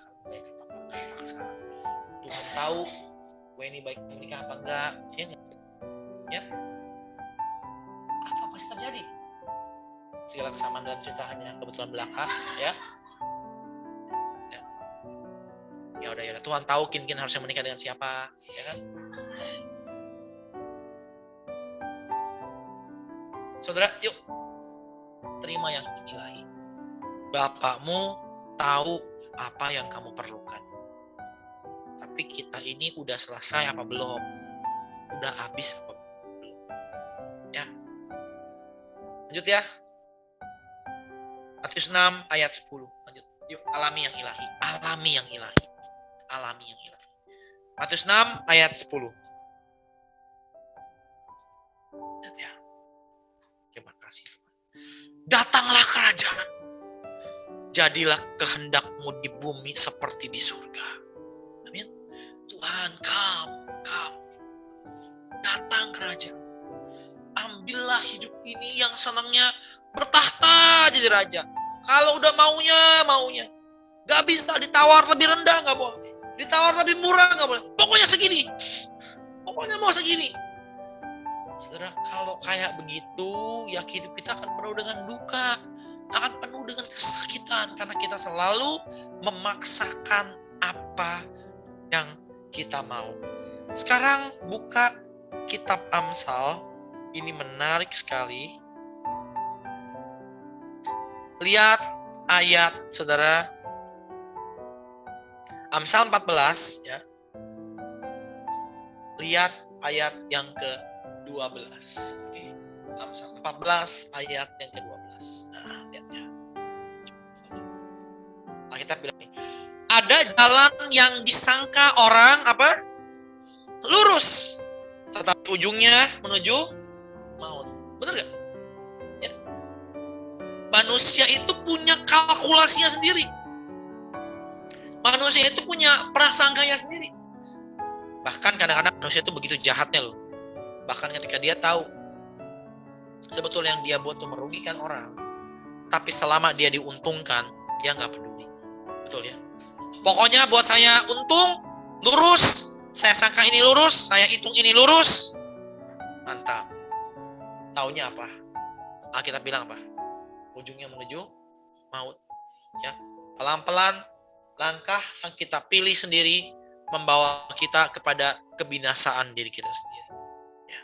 Paksa. Tuhan tahu Wendy baik menikah apa enggak. Ya enggak? Ya. Apa pasti terjadi? Segala kesamaan dalam cerita hanya kebetulan belaka, ya. Ya udah, Tuhan tahu Kin harusnya menikah dengan siapa, ya kan? Saudara, yuk terima yang ilahi. Bapakmu tahu apa yang kamu perlukan. Tapi kita ini udah selesai apa belum? Udah habis apa belum? Ya. Lanjut ya. Matius 6 ayat 10. Lanjut. Yuk, alami yang ilahi. Alami yang ilahi. Alami yang ilahi. Matius 6 ayat 10. Lihat ya. Terima kasih Tuhan. Datanglah kerajaan. Jadilah kehendakmu di bumi seperti di surga. Amin. Tuhan, kamu. Datang kerajaan. Ambillah hidup ini yang senangnya bertahta jadi raja. Kalau udah maunya. Gak bisa ditawar lebih rendah, gak boleh. Ditawar lebih murah, gak boleh. Pokoknya segini. Pokoknya mau segini. Saudara, kalau kayak begitu, ya hidup kita akan penuh dengan duka. Akan penuh dengan kesakitan. Karena kita selalu memaksakan apa yang kita mau. Sekarang buka kitab Amsal. Ini menarik sekali. Lihat ayat, saudara. Amsal 14, ya. Lihat ayat yang ke-12. Oke. Amsal 14 ayat yang ke-12. Nah, lihat ya. Nah, kita bilang nih. Ada jalan yang disangka orang apa? Lurus. Tetapi ujungnya menuju maut. Benar gak? Ya. Manusia itu punya kalkulasinya sendiri. Manusia itu punya prasangkanya sendiri. Bahkan kadang-kadang manusia itu begitu jahatnya loh. Bahkan ketika dia tahu sebetulnya yang dia buat itu merugikan orang, tapi selama dia diuntungkan, dia nggak peduli. Betul ya? Pokoknya buat saya untung, lurus, saya sangka ini lurus, saya hitung ini lurus. Mantap. Taunya apa? Alkitab bilang apa? Ujungnya menuju maut. Ya, pelan-pelan langkah yang kita pilih sendiri membawa kita kepada kebinasaan diri kita sendiri. Ya.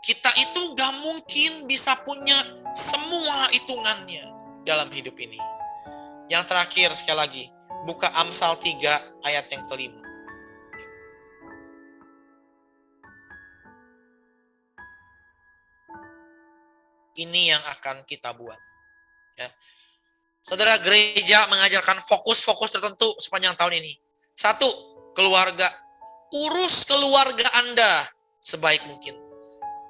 Kita itu gak mungkin bisa punya semua hitungannya dalam hidup ini. Yang terakhir sekali lagi, Buka Amsal 3 ayat yang kelima. Ini yang akan kita buat. Ya. Saudara, gereja mengajarkan fokus-fokus tertentu sepanjang tahun ini. 1, keluarga. Urus keluarga Anda sebaik mungkin.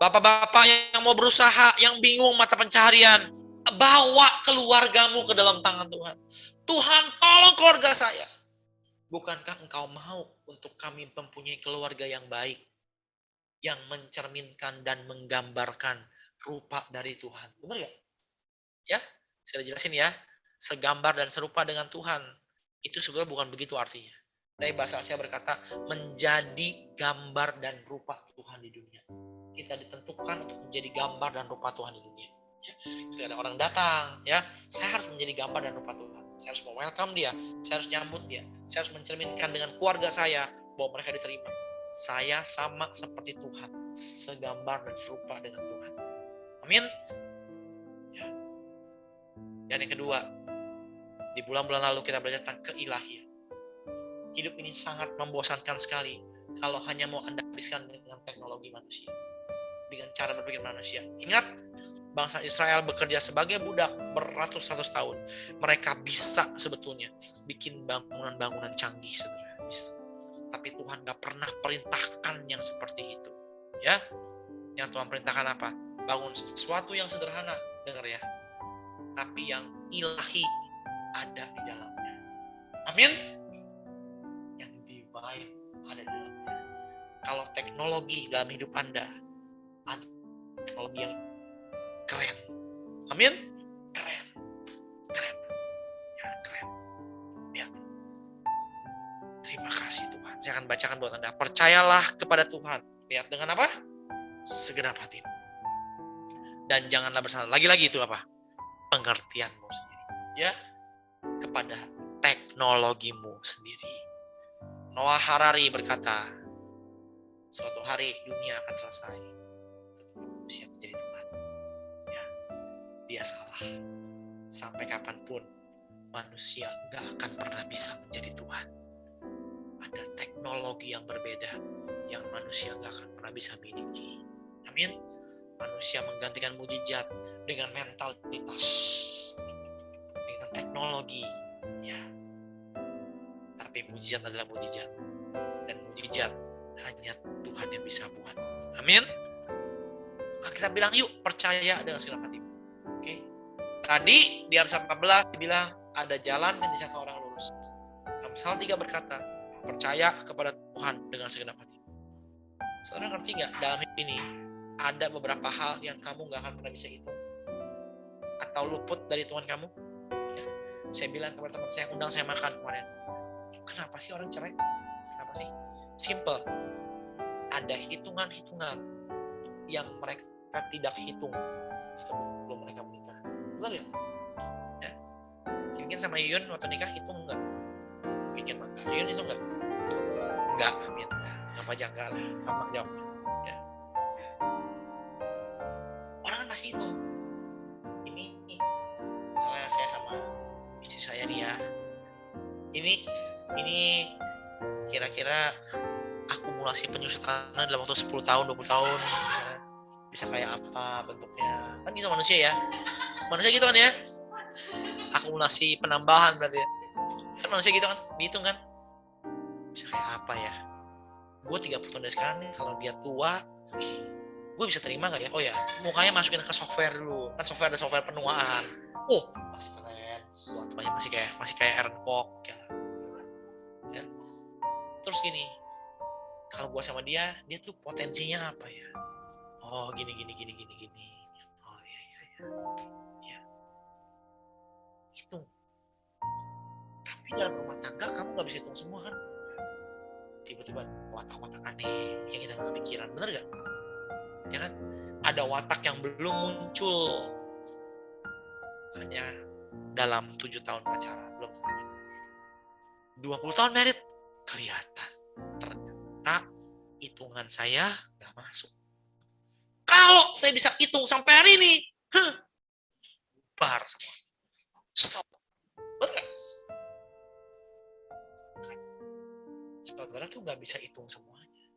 Bapak-bapak yang mau berusaha, yang bingung mata pencaharian, bawa keluargamu ke dalam tangan Tuhan. Tuhan, tolong keluarga saya. Bukankah engkau mau untuk kami mempunyai keluarga yang baik, yang mencerminkan dan menggambarkan rupa dari Tuhan? Benar gak? Ya, saya jelasin ya. Segambar dan serupa dengan Tuhan. Itu sebenarnya bukan begitu artinya. Tapi bahasa saya berkata, menjadi gambar dan rupa Tuhan di dunia. Kita ditentukan untuk menjadi gambar dan rupa Tuhan di dunia. Ya. Ketika ada orang datang, ya, saya harus menjadi gambar dan rupa Tuhan. Saya harus welcome dia, saya harus nyambut dia, saya harus mencerminkan dengan keluarga saya bahwa mereka diterima. Saya sama seperti Tuhan, segambar dan serupa dengan Tuhan. Amin. Ya. Dan yang kedua, di bulan-bulan lalu kita belajar tentang keilahian. Hidup ini sangat membosankan sekali kalau hanya mau Anda habiskan dengan teknologi manusia, dengan cara berpikir manusia. Ingat, bangsa Israel bekerja sebagai budak beratus-ratus tahun. Mereka bisa sebetulnya bikin bangunan-bangunan canggih, saudara. Bisa. Tapi Tuhan gak pernah perintahkan yang seperti itu. Ya, yang Tuhan perintahkan apa? Bangun sesuatu yang sederhana, dengar ya. Tapi yang ilahi ada di dalamnya. Amin. Yang divine ada di dalamnya. Kalau teknologi dalam hidup Anda ada teknologi yang keren. Amin. Keren. Keren. Ya, keren. Ya. Terima kasih Tuhan. Saya akan bacakan buat Anda. Percayalah kepada Tuhan. Lihat dengan apa? Segenap hati. Dan janganlah bersandar. Lagi-lagi itu apa? Pengertianmu sendiri. Ya. Kepada teknologimu sendiri. Noah Harari berkata, suatu hari dunia akan selesai. Manusia menjadi Tuhan. Ya, dia salah. Sampai kapanpun manusia gak akan pernah bisa menjadi Tuhan. Ada teknologi yang berbeda yang manusia gak akan pernah bisa miliki. Amin. Manusia menggantikan mujizat dengan mentalitas, dengan teknologi. Ya. Tapi mujizat adalah mujizat. Dan mujizat hanya Tuhan yang bisa buat. Amin. Maka kita bilang yuk percaya dengan segala hati. Oke. Tadi di Amsal 14 dibilang ada jalan yang disangka orang lurus. Amsal 3 berkata percaya kepada Tuhan dengan segenap hati. Saudara ngerti nggak dalam hidup ini ada beberapa hal yang kamu nggak akan pernah bisa hitung atau luput dari Tuhan kamu? Ya. Saya bilang kepada teman saya, undang saya makan kemarin. Kenapa sih orang cerai? Kenapa sih? Simple. Ada hitungan-hitungan yang mereka tidak hitung sebelum mereka menikah. Betul ya? Ya. Kingin sama Yuyun waktu nikah hitung enggak? Kingin sama Yuyun itu enggak? Enggak, amin. Apa janggal lah, gampang jawab. Ya. Orang kan masih hitung. Ini, misalnya saya sama istri saya nih ya. Ini kira-kira akumulasi penyusutannya dalam waktu 10 tahun, 20 tahun. Misalnya, bisa kayak apa bentuknya. Kan gitu manusia ya. Manusia gitu kan ya. Akumulasi penambahan berarti ya. Kan manusia gitu kan, dihitung kan. Bisa kayak apa ya. Gue 30 tahun dari sekarang nih, kalau dia tua, gue bisa terima gak ya? Oh ya, mukanya masukin ke software dulu. Kan software ada software penuaan. Oh, masih keren. Tuanya masih kayak Aaron Kwok. Ya. Terus gini, kalau gue sama dia tuh potensinya apa ya? Oh, gini. Oh, iya. Ya. Hitung. Tapi dalam rumah tangga kamu gak bisa hitung semua kan? Tiba-tiba watak-watak aneh yang kita gak kepikiran, bener gak? Ya kan? Ada watak yang belum muncul hanya dalam 7 tahun pacaran, belum tentu. 20 tahun married, kelihatan. Ternyata hitungan saya gak masuk. Kalau saya bisa hitung sampai hari ini, bar semua. Bener gak? saudara tuh nggak bisa hitung semuanya.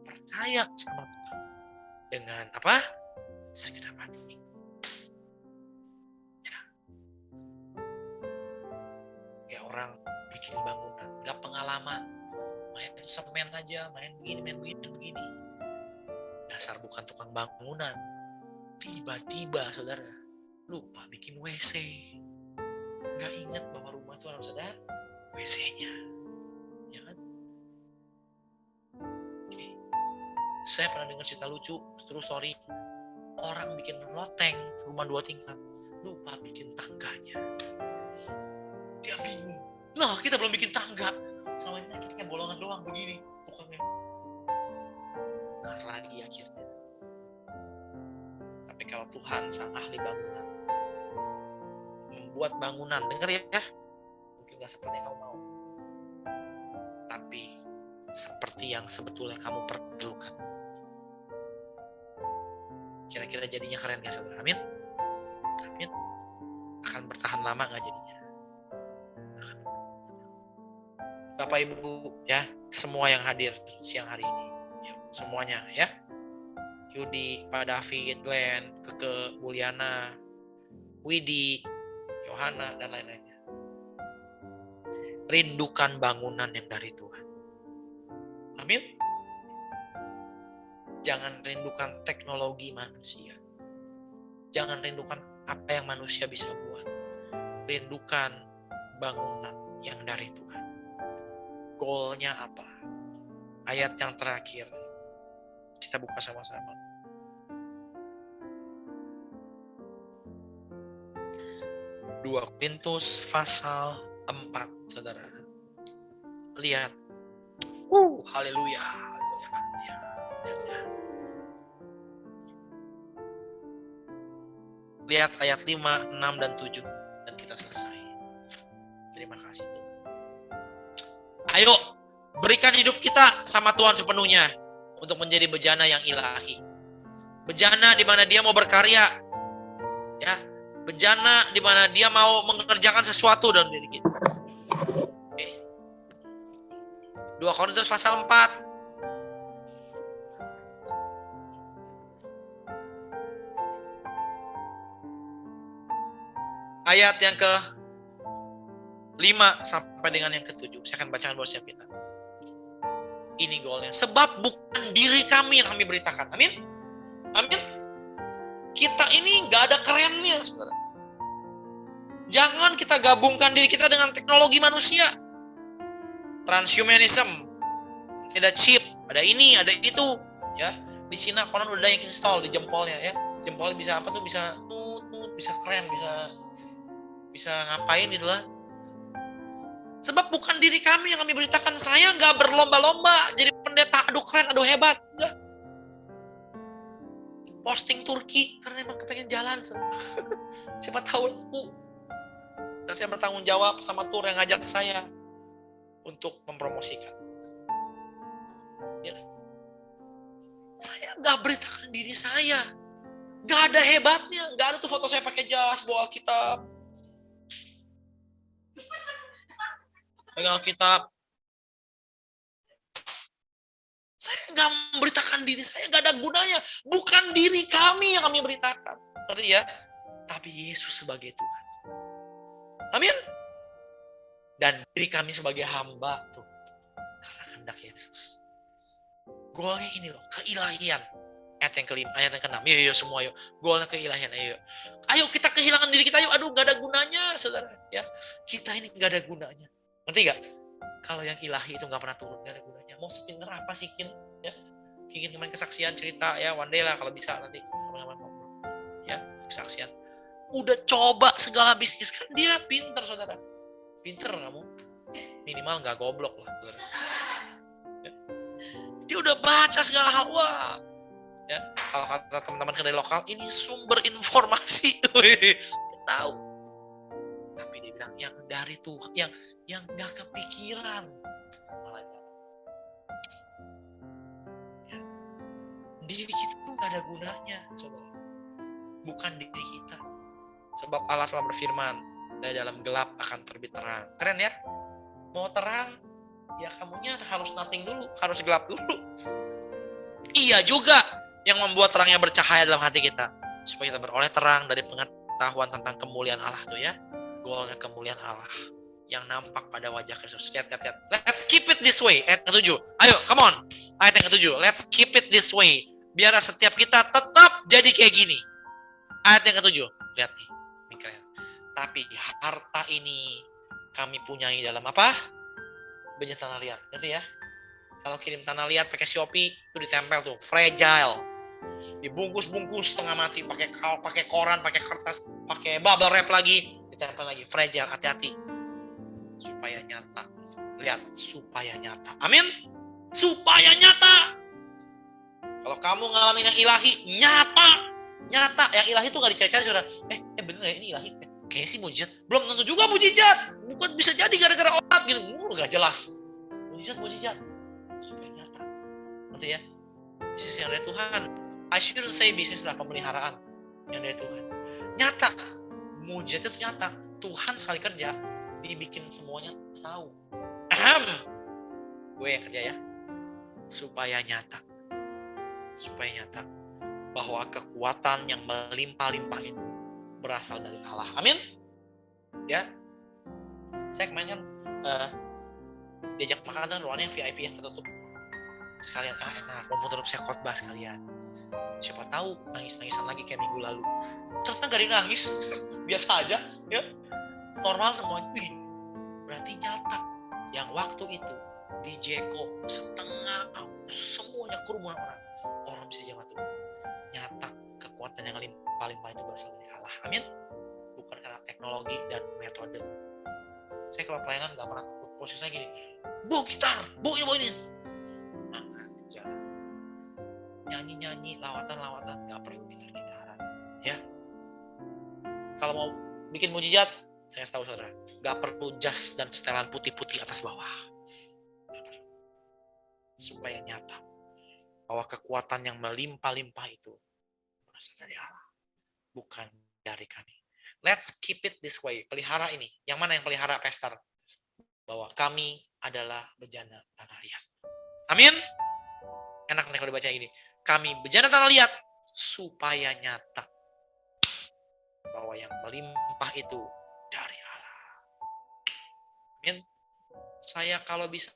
Percaya sama Tuhan dengan apa? Segenap hati. Ya. Kayak orang bikin bangunan, nggak pengalaman, main semen aja, main begini. Dasar bukan tukang bangunan. Tiba-tiba saudara lupa bikin WC. Nggak ingat bahwa rumah itu harus ada WC-nya. Ya kan? Oke. Saya pernah dengar cerita lucu, true story. Orang bikin loteng, rumah 2 tingkat, lupa bikin tangganya. Dia bingung. Loh, kita belum bikin tangga. Selama ini kita kayak bolongan doang begini. Tukangnya. Nggak lagi akhirnya. Tapi kalau Tuhan sang ahli bangunan membuat bangunan, dengar ya, mungkin gak seperti yang kamu mau, tapi seperti yang sebetulnya kamu perlukan. Kira-kira jadinya keren gak saudara? Amin. Amin. Akan bertahan lama gak jadinya? Bapak Ibu ya, semua yang hadir siang hari ini, ya, semuanya ya, Yudi, Pak David, Glenn, Keke, Buliana, Widi, Yohana, dan lain-lainnya. Rindukan bangunan yang dari Tuhan. Amin. Jangan rindukan teknologi manusia. Jangan rindukan apa yang manusia bisa buat. Rindukan bangunan yang dari Tuhan. Goalnya apa? Ayat yang terakhir. Kita buka sama-sama. Dua Korintus pasal 4, saudara. Lihat. Haleluya. Lihat ayat 5, 6, dan 7. Dan kita selesai. Terima kasih Tuhan. Ayo, berikan hidup kita sama Tuhan sepenuhnya. Untuk menjadi bejana yang ilahi. Bejana di mana dia mau berkarya. Ya, bejana di mana dia mau mengerjakan sesuatu dalam diri kita. Oke. 2 Korintus pasal 4. Ayat yang ke-5 sampai dengan yang ke-7. Saya akan bacakan buat siap kita. Ini goalnya. Sebab bukan diri kami yang kami beritakan. Amin? Amin? Kita ini gak ada kerennya, saudara. Jangan kita gabungkan diri kita dengan teknologi manusia. Transhumanism. Tidak chip. Ada ini, ada itu. Ya, di Cina konon udah yang install di jempolnya. Ya, jempolnya bisa apa tuh? Bisa nut, bisa keren, bisa ngapain gitu lah. Sebab bukan diri kami yang kami beritakan. Saya gak berlomba-lomba jadi pendeta, aduh keren, aduh hebat. Enggak. Posting Turki karena emang kepengen jalan. Siapa tahu laku. Dan saya bertanggung jawab sama tour yang ngajak saya untuk mempromosikan. Ya. Saya gak beritakan diri saya. Gak ada hebatnya. Gak ada tuh foto saya pakai jas, bawa Alkitab. Pegang Alkitab. Saya nggak memberitakan diri saya, nggak ada gunanya. Bukan diri kami yang kami beritakan. Ngerti ya? Tapi Yesus sebagai Tuhan. Amin. Dan diri kami sebagai hamba tuh. Karena kehendak Yesus. Goalnya ini loh, keilahian. Ayat yang ke-5, ayat yang ke-6. Yuk semua yuk. Goalnya keilahian, ayo. Ayo kita kehilangan diri kita, yuk. Aduh nggak ada gunanya, saudara. Ya, kita ini nggak ada gunanya. Ngerti gak? Kalau yang ilahi itu gak pernah turun, gak ada gunanya. Mau sepinter apa sih, Kin? Ya, Kin teman kesaksian cerita, ya one day lah kalau bisa nanti teman-teman ngobrol. Ya, kesaksian. Udah coba segala bisnis, kan dia pinter, saudara. Pinter kamu. Minimal gak goblok lah, saudara. Ya. Dia udah baca segala hal, wah. Ya, kalau kata teman-teman kedai lokal, ini sumber informasi. Dia tahu. Tapi dia bilang, yang dari Tuhan, yang gak kepikiran malah jalan. Ya. Diri kita tuh gak ada gunanya, saudara. Bukan diri kita. Sebab Allah telah berfirman, dari dalam gelap akan terbit terang. Keren ya? Mau terang, ya kamunya harus nothing dulu, harus gelap dulu. Iya juga yang membuat terangnya bercahaya dalam hati kita, supaya kita beroleh terang dari pengetahuan tentang kemuliaan Allah tuh ya. Goalnya kemuliaan Allah yang nampak pada wajah Kristus. Lihat. Let's keep it this way. Ayat ke-7. Ayo, come on. Ayat yang ke-7. Let's keep it this way. Biar setiap kita tetap jadi kayak gini. Ayat yang ke-7. Lihat nih. Ini keren. Tapi harta ini kami punyai dalam apa? Benih tanah liat. Ngerti ya? Kalau kirim tanah liat pakai Shopee, itu ditempel tuh. Fragile. Dibungkus-bungkus setengah mati. Pakai koran, pakai kertas, pakai bubble wrap lagi. Ditempel lagi. Fragile. Hati-hati. Supaya nyata. Lihat. Supaya nyata. Amin. Supaya nyata. Kalau kamu ngalamin yang ilahi, nyata. Yang ilahi itu gak dicari-cari, saudara. Bener ya ini ilahi. Kayaknya sih mujizat. Belum tentu juga mujizat. Bukan bisa jadi gara-gara obat gitu. Gak jelas. Mujizat. Supaya nyata. Nanti ya. Bisnis yang dari Tuhan. I shouldn't say bisnis lah, pemeliharaan yang dari Tuhan. Nyata. Mujizat itu nyata. Tuhan sekali kerja, dibikin semuanya tahu. Gue yang kerja ya. Supaya nyata. Bahwa kekuatan yang melimpah-limpah itu berasal dari Allah. Amin. Ya. Saya kemarin kan diajak makan kan ruangannya VIP yang tertutup. Sekalian enak, mau terus saya khotbah sekalian. Siapa tahu nangis-nangisan lagi kayak minggu lalu. Ternyata gak nangis. Biasa aja, ya. Normal semuanya. Berarti nyata yang waktu itu di Jeko setengah semuanya kerumunan orang bisa jamaah Tuhan. Nyata kekuatan yang limpah-limpah itu berasal dari Allah. Amin. Bukan karena teknologi dan metode. Saya kalau pelayanan gak pernah takut. Posisinya gini, bawa gitar, bawa ini. Aja. Nyanyi-nyanyi, lawatan-lawatan, gak perlu gitar-gitaran. Ya. Kalau mau bikin mujizat, saya tahu saudara, gak perlu jas dan setelan putih-putih atas bawah. Supaya nyata bahwa kekuatan yang melimpah-limpah itu berasal dari Allah, bukan dari kami. Let's keep it this way. Pelihara ini. Yang mana yang pelihara, Pastor? Bahwa kami adalah bejana tanah liat. Amin. Enak nih kalau dibaca gini. Kami bejana tanah liat supaya nyata bahwa yang melimpah itu dari Allah. Amin. Saya kalau bisa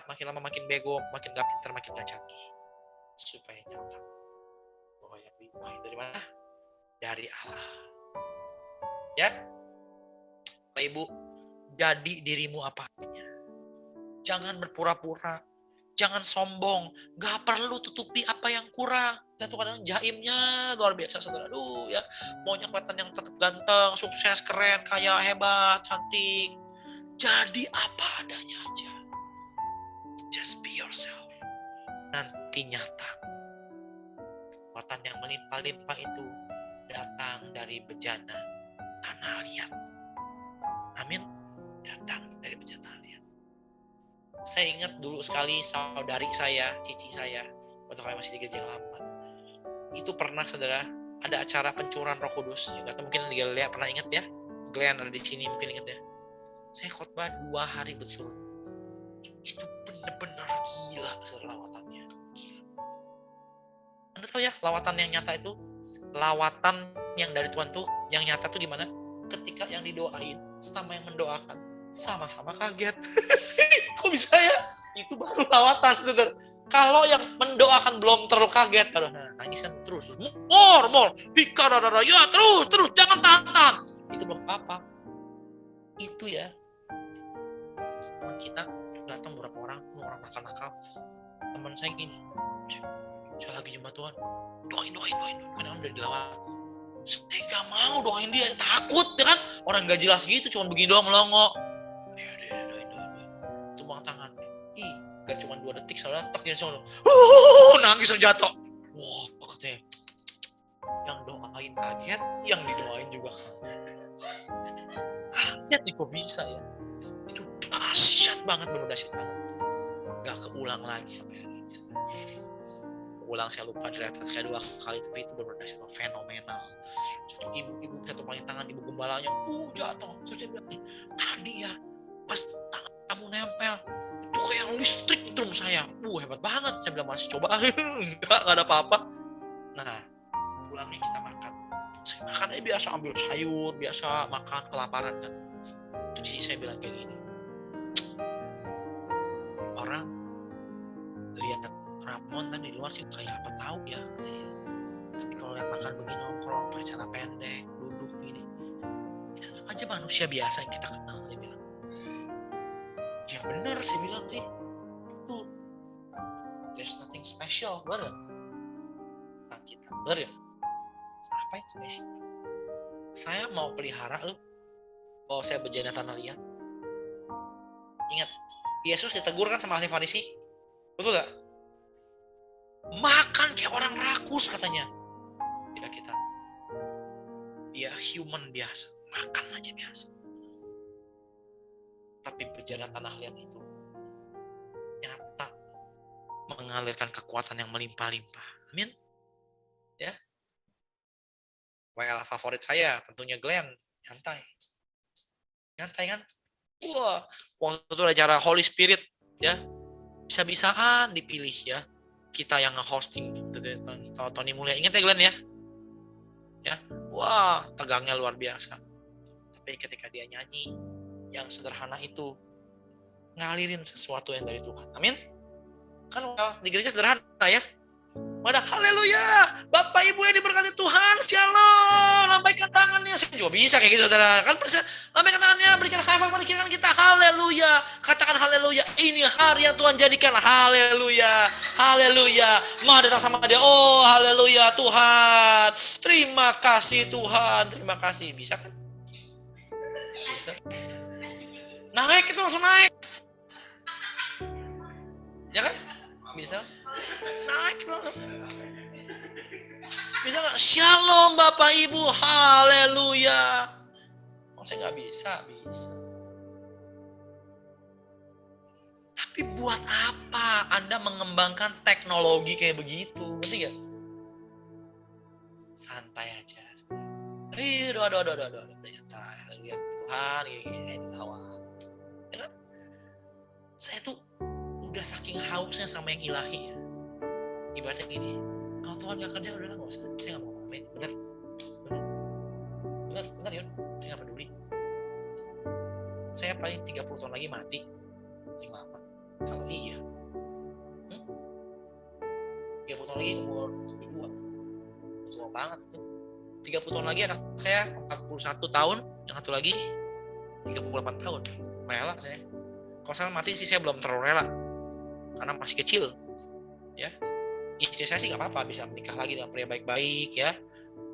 makin lama makin bego, makin gak pintar, makin gak canggih. Supaya nyata bahwa yang limpah itu dari mana? Dari Allah. Ya. Bapak Ibu, jadi dirimu apa adanya. Jangan berpura-pura. Jangan sombong. Gak perlu tutupi apa yang kurang. Kita tuh kadang jaimnya luar biasa, saudara. Aduh ya, maunya kelihatan yang tetap ganteng, sukses, keren, kaya, hebat, cantik. Jadi apa adanya aja. Just be yourself. Nanti nyata. Kekuatan yang melimpah-limpah itu datang dari bejana tanah liat. Amin. Datang dari bejana tanah liat. Saya ingat dulu sekali saudari saya, cici saya, waktu kami masih di gereja yang lama. Itu pernah, saudara, ada acara pencurahan Roh Kudus. Ya, mungkin di Galilea pernah ingat ya. Glenn ada di sini mungkin ingat ya. Saya khotbah 2 hari betul. Itu benar-benar gila lawatannya. Gila. Anda tahu ya, lawatan yang nyata itu, lawatan yang dari Tuhan tuh, yang nyata tuh gimana? Ketika yang didoain sama yang mendoakan sama-sama kaget. Kok bisa ya? Itu baru lawatan, saudara. Kalau yang mendoakan belum terlalu kaget, kalau nangis kan terus more, hikadadada, ya terus, jangan tahan. Itu belum apa-apa. Itu ya. Teman kita datang beberapa orang nakal-nakal. Teman saya gini, saya lagi jemaat Tuhan, doain. Karena udah dilawat. Saya gak mau doain dia, takut ya kan? Orang gak jelas gitu, cuma begini doang melongo. Doain. Tumpang tangan. Gak cuma 2 detik, saudara, tak jadi sono. Nangis jatuh. Wah, katanya. Yang doain kaget, yang didoain juga kaget nih, kok bisa ya? Itu dahsyat banget, benar dahsyat banget. Gak keulang lagi sampai hari ini. Keulang saya lupa di retret sekali 2 kali, tapi itu benar dahsyat, fenomenal. Jatuh ibu satu pakai tangan, ibu gembalanya, jatuh. Terus dia bilang, tadi ya, pas tangan kamu nempel, itu kayak tiang listrik itu rumah saya. Hebat banget. Saya bilang, Mas, coba. Enggak ada apa-apa. Nah, pulangnya kita makan. Saya makan biasa, ambil sayur, biasa makan, kelaparan kan. Itu di sini saya bilang kayak gini. Orang lihat Ramon tadi di luar sih kayak apa tahu ya katanya. Tapi kalau lihat makan begini nongkrong, pakai celana pendek, duduk gini, itu aja manusia biasa yang kita kenal, dia bilang. Ya benar, saya bilang sih. Itu there's nothing special, bener tentang kita, bener ya? Apa yang spesial? Saya mau pelihara lu, bahwa saya berjana tanah liat. Ingat, Yesus ditegur kan sama ahli Farisi, betul gak? Makan kayak orang rakus katanya. Tidak kita. Dia human biasa, makan aja biasa. Tapi berjalan tanah liat itu nyata mengalirkan kekuatan yang melimpah-limpah. Amin. Ya. WL favorit saya tentunya Glenn, nyantai. Nyantai kan? Wah, waktu itu ada acara Holy Spirit ya. Bisa-bisaan dipilih ya. Kita yang nge-hosting Tony Mulya. Ingat ya Glenn ya? Ya. Wah, tegangnya luar biasa. Tapi ketika dia nyanyi yang sederhana itu ngalirin sesuatu yang dari Tuhan. Amin. Kan di gereja sederhana ya. Ada haleluya, Bapak Ibu yang diberkati Tuhan, shalom, lambaikan tangannya. Saya juga bisa kayak gitu saudara. Kan lambaikan tangannya, berikan high five pada kiri kita, haleluya. Katakan haleluya, ini hari yang Tuhan jadikan, haleluya, haleluya. Mari datang sama dia, oh haleluya Tuhan. Terima kasih Tuhan, terima kasih. Bisa kan? Bisa. Naik itu langsung naik. Ya kan? Bisa. Naik langsung. Bisa gak? Shalom Bapak Ibu, haleluya. Oh, saya gak bisa. Tapi buat apa Anda mengembangkan teknologi kayak begitu? Ngerti gak? Santai aja. Aduh, udah nyantai. Haleluya Tuhan, gini, ketawa. Ya kan? Saya tuh udah saking hausnya sama yang ilahi ya. Ibaratnya gini, kalau Tuhan gak kerja udah gak usah, saya gak mau ngomongin, bener Yun, saya gak peduli. Saya paling 30 tahun lagi mati, paling lama, kalau iya 30 tahun lagi umur 22, tua banget itu. 30 tahun lagi anak saya 41 tahun, yang satu lagi 38 tahun, rela saya. Kalau saya mati sih saya belum terlalu rela, karena masih kecil, ya. Istri saya sih nggak apa-apa, bisa menikah lagi dengan pria baik-baik ya,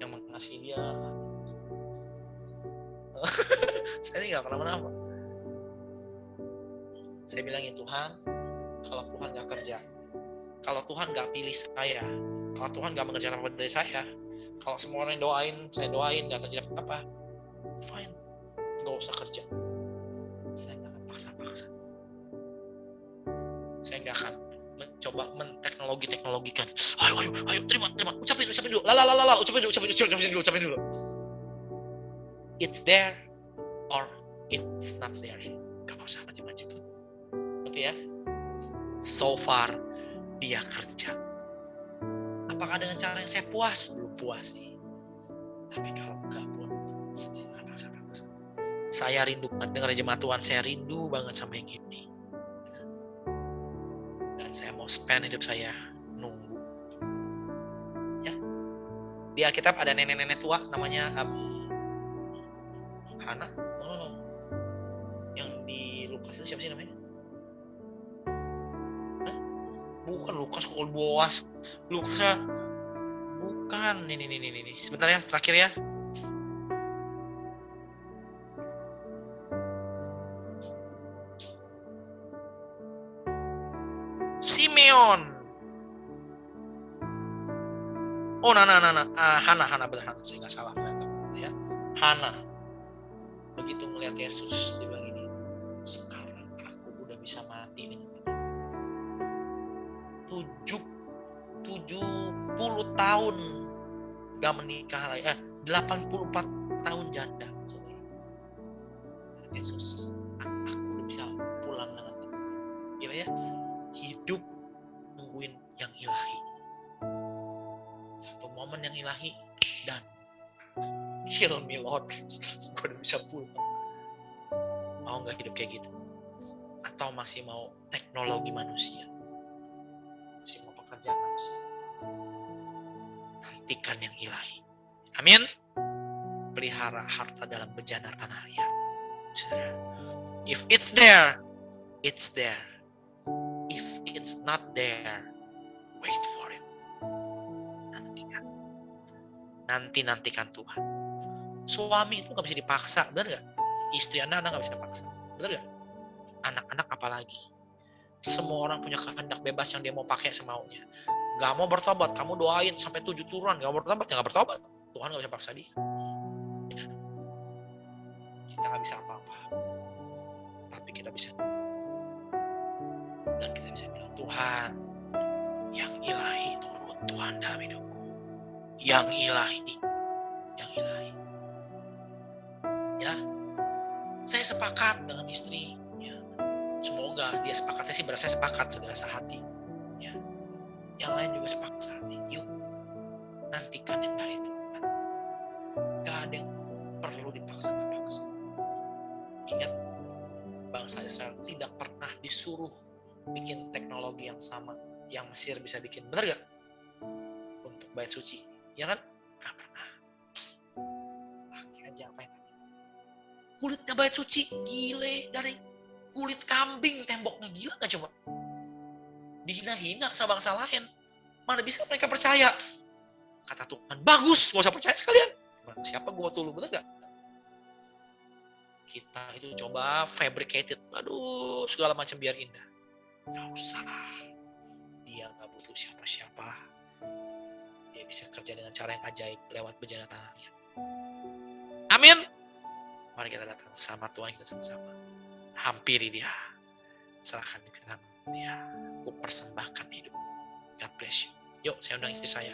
yang mengasihi dia. Saya sih nggak kenapa-napa. Saya bilangin Tuhan, kalau Tuhan nggak kerja, kalau Tuhan nggak pilih saya, kalau Tuhan nggak mengerjakan apa dari saya, kalau semua orang yang doain, saya doain nggak terjadi apa-apa, fine, nggak usah kerja. Saya nggak akan paksa-paksa. Saya nggak akan mencoba menteknologikan. Ayo, terima. Ucapin dulu. Ucapin dulu. It's there or it's not there. Gak usah macam-macam. Ngerti ya? So far dia kerja. Apakah dengan cara yang saya puas? Belum puas nih. Tapi kalau enggak pun, paksa. Saya rindu banget dengar jemaat Tuhan. Saya rindu banget sama yang ini. Saya mau spend hidup saya nunggu. Ya. Di Alkitab ada nenek-nenek tua namanya Hana. Yang di Lukas itu siapa sih namanya? Bukan Lukas, kok Boas. Lukas. Bukan. Ini. Sebentar ya, terakhir ya. Simeon. Oh, Hana, benar Hana, saya nggak salah ternyata. Ya, Hana. Begitu melihat Yesus, dia bilang ini, sekarang aku udah bisa mati dengan tenang. 70 tahun gak menikah lagi, 84 tahun janda. Yesus, aku udah bisa pulang dengan tenang. Gila ya, hidup nungguin yang ilahi. Satu momen yang ilahi dan kill me Lord, gue udah bisa pulang. Mau gak hidup kayak gitu? Atau masih mau teknologi manusia? Masih mau pekerjaan manusia? Nantikan yang ilahi. Amin. Pelihara harta dalam bejana tanah liat. If it's there, it's there. If it's not there, wait for it. Nantikan. Nantikan Tuhan. Suami itu gak bisa dipaksa, benar gak? Istri anak-anak gak bisa dipaksa, benar gak? Anak-anak apalagi. Semua orang punya kehendak bebas yang dia mau pakai semaunya. Gak mau bertobat, kamu doain sampai 7 turunan, gak mau bertobat, ya gak bertobat. Tuhan gak bisa paksa dia. Ya. Kita gak bisa apa-apa. Tapi kita bisa. Dan kita bisa bilang, Tuhan, yang ilahi turun Tuhan dalam hidupku. Yang ilahi. Yang ilahi. Ya, saya sepakat dengan istri. Ya. Semoga dia sepakat. Saya sih berasa sepakat, saudara sehati. Ya. Yang lain juga sepakat sehati. Yuk, nantikan yang dari Tuhan. Gak ada yang perlu dipaksa-paksa. Ingat, bangsa Israel tidak pernah disuruh bikin teknologi yang sama yang Mesir bisa bikin. Benar gak? Untuk bait suci. Ya kan? Gak pernah. Pakai aja apa yang ada. Kulitnya bait suci, gile. Dari kulit kambing temboknya, gila gak coba? Dihina-hina sama bangsa lain. Mana bisa mereka percaya? Kata Tuhan, bagus, gak usah percaya sekalian. Siapa gue tulu, bener gak? Kita itu coba fabricated. Aduh, segala macam biar indah. Gak usah. Dia gak butuh siapa-siapa. Dia bisa kerja dengan cara yang ajaib lewat bejana tanah liat. Amin. Mari kita datang sama Tuhan, kita sama-sama. Hampiri dia. Serahkan ke tangan dia. Ku persembahkan hidup. God bless you. Yuk, saya undang istri saya.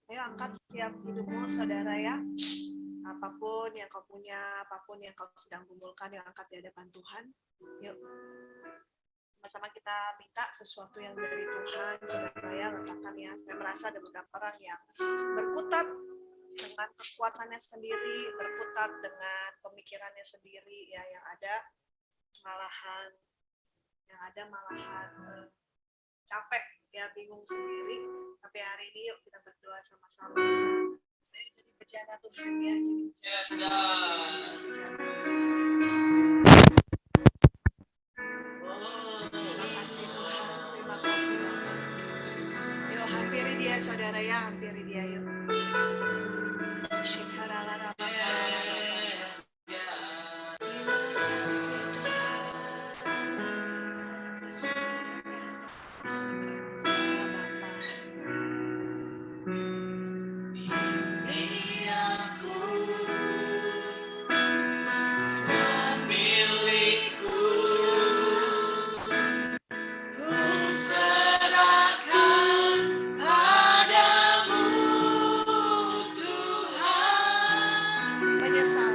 Ayo angkat setiap hidupmu, saudara ya. Apapun yang kau punya, apapun yang kau sedang kumpulkan, yang angkat di hadapan Tuhan. Yuk, sama-sama kita minta sesuatu yang dari Tuhan, saudara ya, letakkan ya. Saya merasa ada beberapa orang yang berkutat dengan kekuatannya sendiri, berkutat dengan pemikirannya sendiri, ya, yang ada malahan capek, ya, bingung sendiri. Tapi hari ini yuk kita berdoa sama-sama. Jadi bejana Tuhan ya, jadi bejana. Terima kasih Tuhan, terima kasih Bapak. Yuk hampiri dia saudara ya, hampiri dia yuk. Menyesal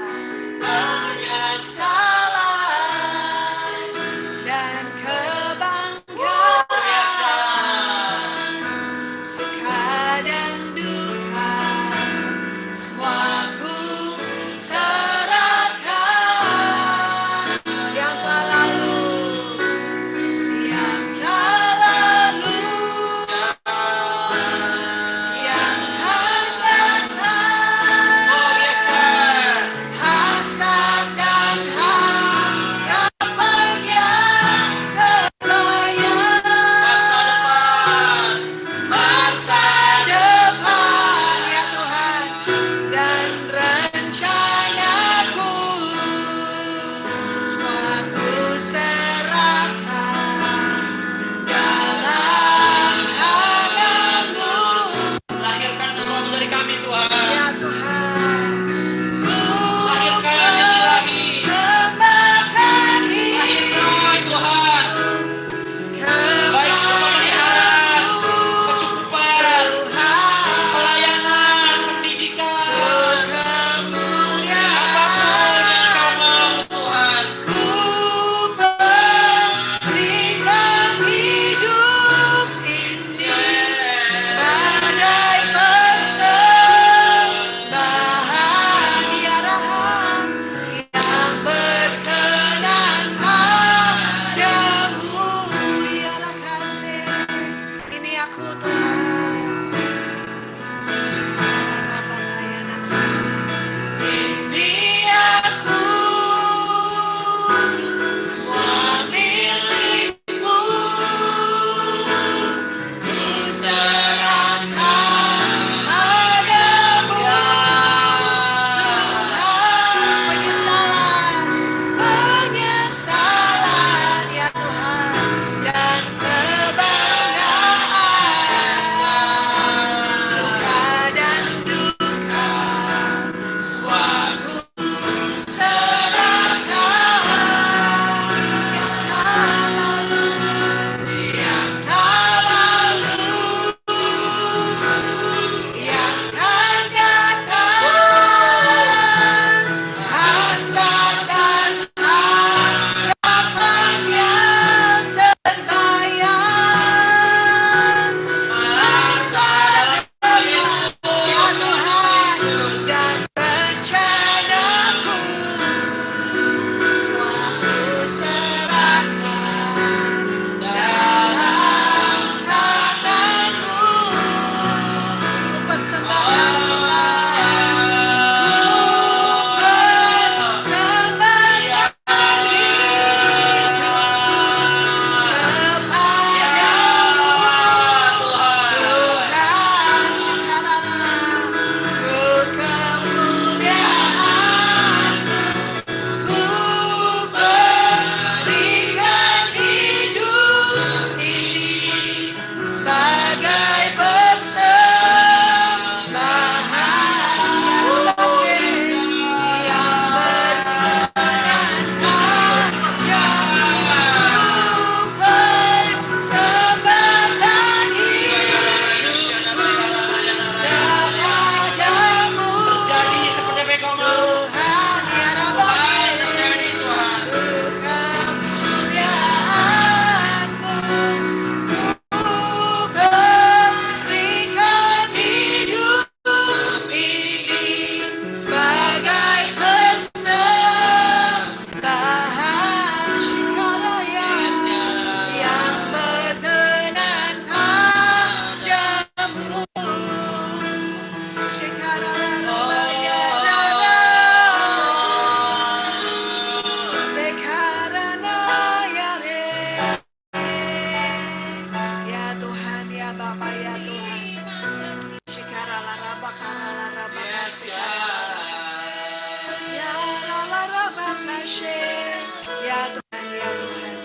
Ya Tuhan, ya Tuhan.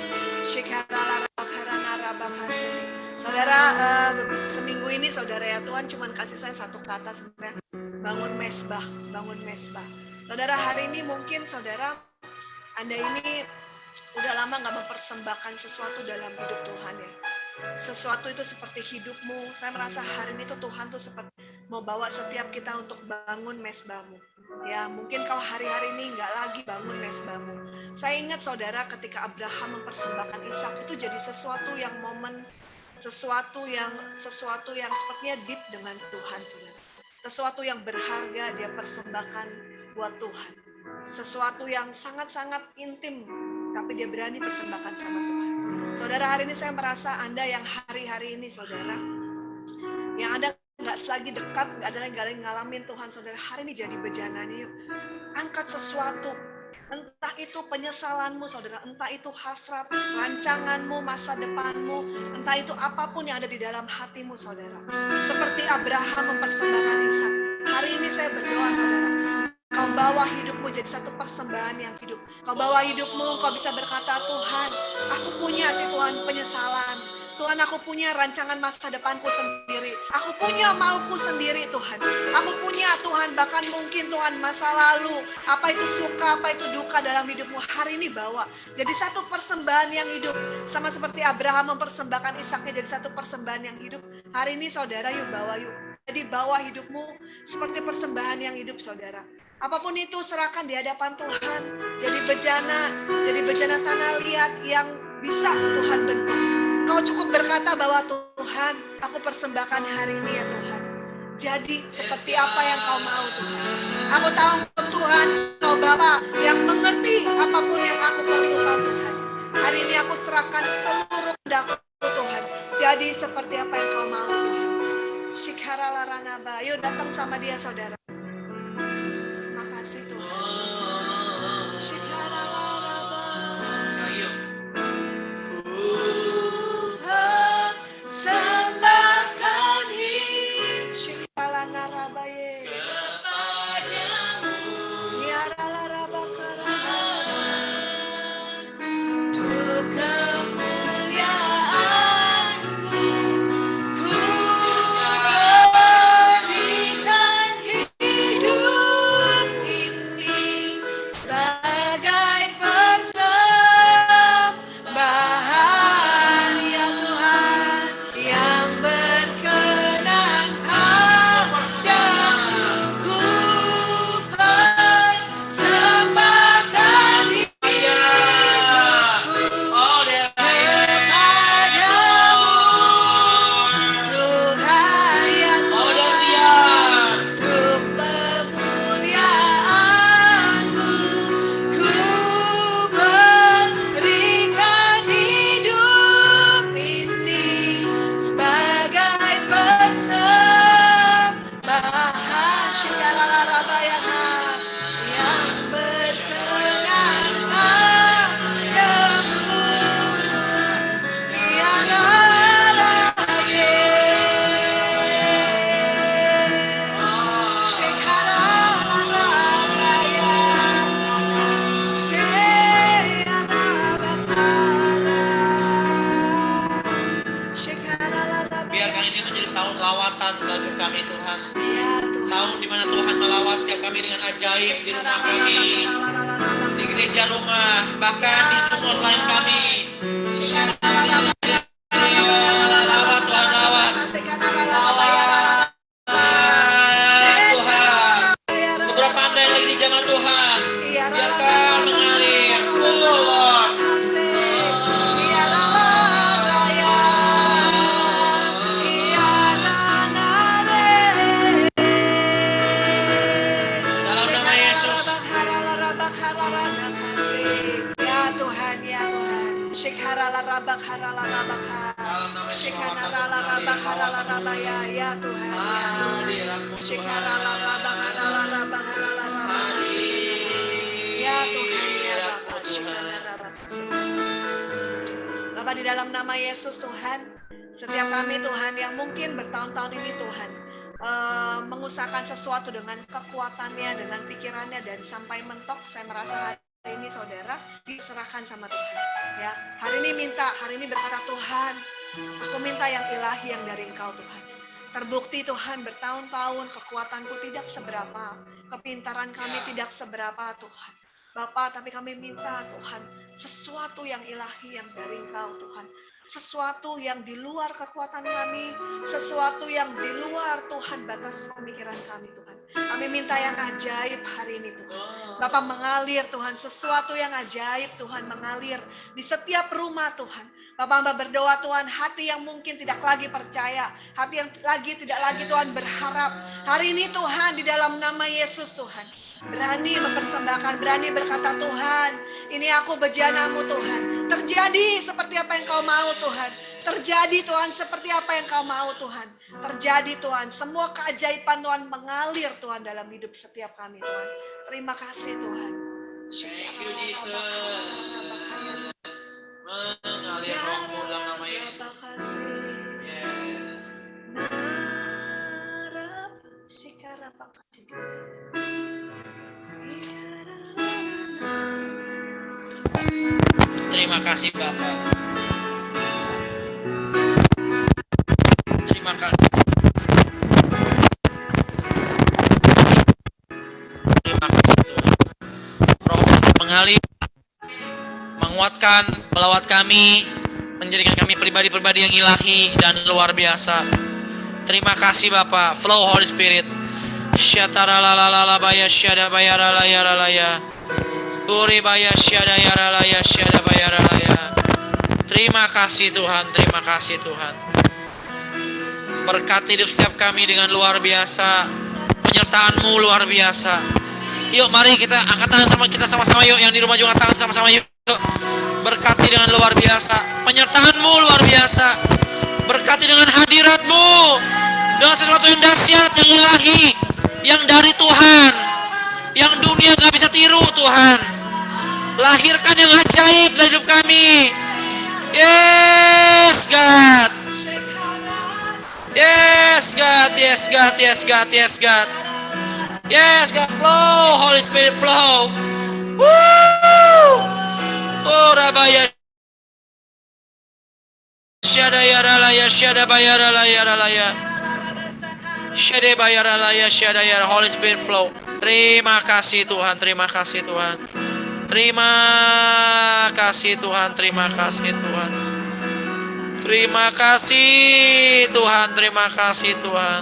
Saudara, seminggu ini saudara ya Tuhan cuman kasih saya satu kata sebenarnya, bangun mesbah, bangun mesbah. Saudara, hari ini mungkin saudara, Anda ini udah lama gak mempersembahkan sesuatu dalam hidup Tuhan ya. Sesuatu itu seperti hidupmu. Saya merasa hari ini tuh Tuhan tuh seperti mau bawa setiap kita untuk bangun mesbahmu. Ya, mungkin kau hari-hari ini nggak lagi bangun mesbahmu. Saya ingat saudara ketika Abraham mempersembahkan Ishak itu jadi sesuatu yang momen, sesuatu yang sepertinya deep dengan Tuhan, saudara. Sesuatu yang berharga dia persembahkan buat Tuhan. Sesuatu yang sangat-sangat intim, tapi dia berani persembahkan sama Tuhan. Saudara, hari ini saya merasa Anda yang hari-hari ini saudara, yang Anda nggak lagi dekat, nggak ada lagi ngalamin Tuhan, saudara, hari ini jadi bejananya yuk. Angkat sesuatu, entah itu penyesalanmu saudara, entah itu hasrat, rancanganmu, masa depanmu, entah itu apapun yang ada di dalam hatimu saudara. Seperti Abraham mempersembahkan Ishak. Hari ini saya berdoa saudara, kau bawa hidupmu jadi satu persembahan yang hidup. Kau bawa hidupmu, kau bisa berkata, Tuhan, aku punya sih Tuhan penyesalan. Tuhan, aku punya rancangan masa depanku sendiri. Aku punya mauku sendiri Tuhan. Aku punya Tuhan, bahkan mungkin Tuhan masa lalu. Apa itu suka, apa itu duka dalam hidupmu. Hari ini bawa. Jadi satu persembahan yang hidup. Sama seperti Abraham mempersembahkan Ishaknya jadi satu persembahan yang hidup. Hari ini saudara yuk bawa yuk. Jadi bawa hidupmu seperti persembahan yang hidup saudara. Apapun itu serahkan di hadapan Tuhan. Jadi bejana tanah liat yang bisa Tuhan bentuk. Kau cukup berkata bahwa Tuhan, aku persembahkan hari ini ya Tuhan. Jadi seperti apa yang kau mau Tuhan. Aku tahu Tuhan, kau Bapa yang mengerti apapun yang aku perlukan Tuhan. Hari ini aku serahkan seluruh kendakku Tuhan. Jadi seperti apa yang kau mau Tuhan. Shikaralaranaba. Yuk datang sama dia saudara. Makasih Tuhan. Shikaralaraba. Sayang. Sembahkan hidup Shikalanarabaye Kepadamu. Untuk kemuliaan-Mu ku berikan hidup ini sebagai persembahan ya Tuhan yang berkenan padamu. Ku persembahkan hidupku Oh, dia. kepadamu Tuhan ya Oh, dia. Tuhan. Untuk kemuliaan-Mu ku berikan hidup ini sebagai persembahan Shikaralarabaya yang berkenan padamu ya Rabbaye. Shikaralarabaya Biarkan ini menjadi tahun lawatan bagi kami Tuhan. Ya Tuhan. Tahun di mana Tuhan melawat setiap kami dengan ajaib di rumah kami, di gereja rumah, bahkan di Zoom online kami. Lawat Tuhan, lawat. Tuhan. Beberapa Anda yang lagi di jamaah Tuhan, biarkan mengalir. Oh Lord. Dalam nama Yesus. Ya Tuhan, ya Tuhan. Shikaralarabak haralarabak. Dalam nama Yesus. Shikaralarabak haralarabaya. Ya Tuhan, ya Tuhan. Shikaralarabak haralarabak haralarabak. Ya Tuhan, ya Bapa. Shikaralarabak. Bapak, di dalam nama Yesus Tuhan, setiap kami Tuhan yang mungkin bertahun-tahun ini Tuhan mengusahakan sesuatu dengan kekuatannya, dengan pikirannya, dan sampai mentok, saya merasa ini saudara diserahkan sama Tuhan. Ya, hari ini berkata Tuhan, aku minta yang ilahi yang dari Engkau Tuhan. Terbukti Tuhan bertahun-tahun kekuatanku tidak seberapa, kepintaran kami tidak seberapa Tuhan. Bapak, tapi kami minta Tuhan sesuatu yang ilahi yang dari Engkau Tuhan. Sesuatu yang di luar kekuatan kami, sesuatu yang di luar Tuhan batas pemikiran kami Tuhan. Kami minta yang ajaib hari ini Tuhan. Bapak mengalir Tuhan, sesuatu yang ajaib Tuhan mengalir di setiap rumah Tuhan. Bapak hamba berdoa Tuhan, hati yang mungkin tidak lagi percaya, hati yang tidak lagi Tuhan berharap. Hari ini Tuhan di dalam nama Yesus Tuhan, berani mempersembahkan, berani berkata Tuhan, ini aku bejanamu Tuhan. Terjadi seperti apa yang kau mau Tuhan. Terjadi Tuhan seperti apa yang kau mau Tuhan. Terjadi Tuhan, semua keajaiban Tuhan mengalir Tuhan dalam hidup setiap kami Tuhan. Terima kasih Tuhan. Thank you Jesus. Mengalir rohmu dalam nama Yesus. Terima kasih Bapak. Terima kasih. Terima kasih Tuhan. Roh mengalir, menguatkan, melawat kami, menjadikan kami pribadi-pribadi yang ilahi dan luar biasa. Terima kasih Bapak. Flow Holy Spirit. Syataralalala syada bayaralaya. Uri baya syada yaralaya syada bayaralaya. Terima kasih Tuhan, terima kasih Tuhan. Berkati hidup setiap kami dengan luar biasa. Penyertaan-Mu luar biasa. Yuk mari kita angkat tangan sama-sama yuk. Yang di rumah juga angkat tangan sama-sama yuk. Berkati dengan luar biasa. Penyertaan-Mu luar biasa. Berkati dengan hadirat-Mu. Dengan sesuatu yang dahsyat, yang ilahi. Yang dari Tuhan. Yang dunia gak bisa tiru Tuhan. Lahirkan yang ajaib dalam hidup kami. Yes God. Yes God, yes God, yes God, yes God. Yes God, flow, Holy Spirit flow. Woo! Oh Rabaya Syada yaralaya, syada bayaralaya ralaya. Syada bayaralaya, syada yar, Holy Spirit flow. Terima kasih Tuhan, terima kasih Tuhan. Terima kasih Tuhan, terima kasih Tuhan. Terima kasih Tuhan, terima kasih Tuhan.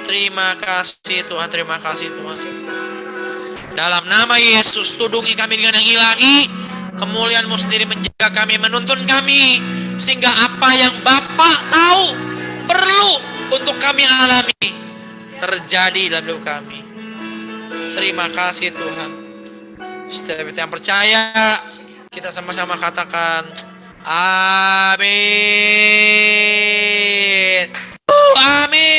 Terima kasih Tuhan, terima kasih Tuhan. Dalam nama Yesus, tudungi kami dengan yang ilahi. Kemuliaan-Mu sendiri menjaga kami, menuntun kami. Sehingga apa yang Bapa tahu perlu untuk kami alami, terjadi dalam hidup kami. Terima kasih Tuhan. Setiap yang percaya, kita sama-sama katakan amin. Amin.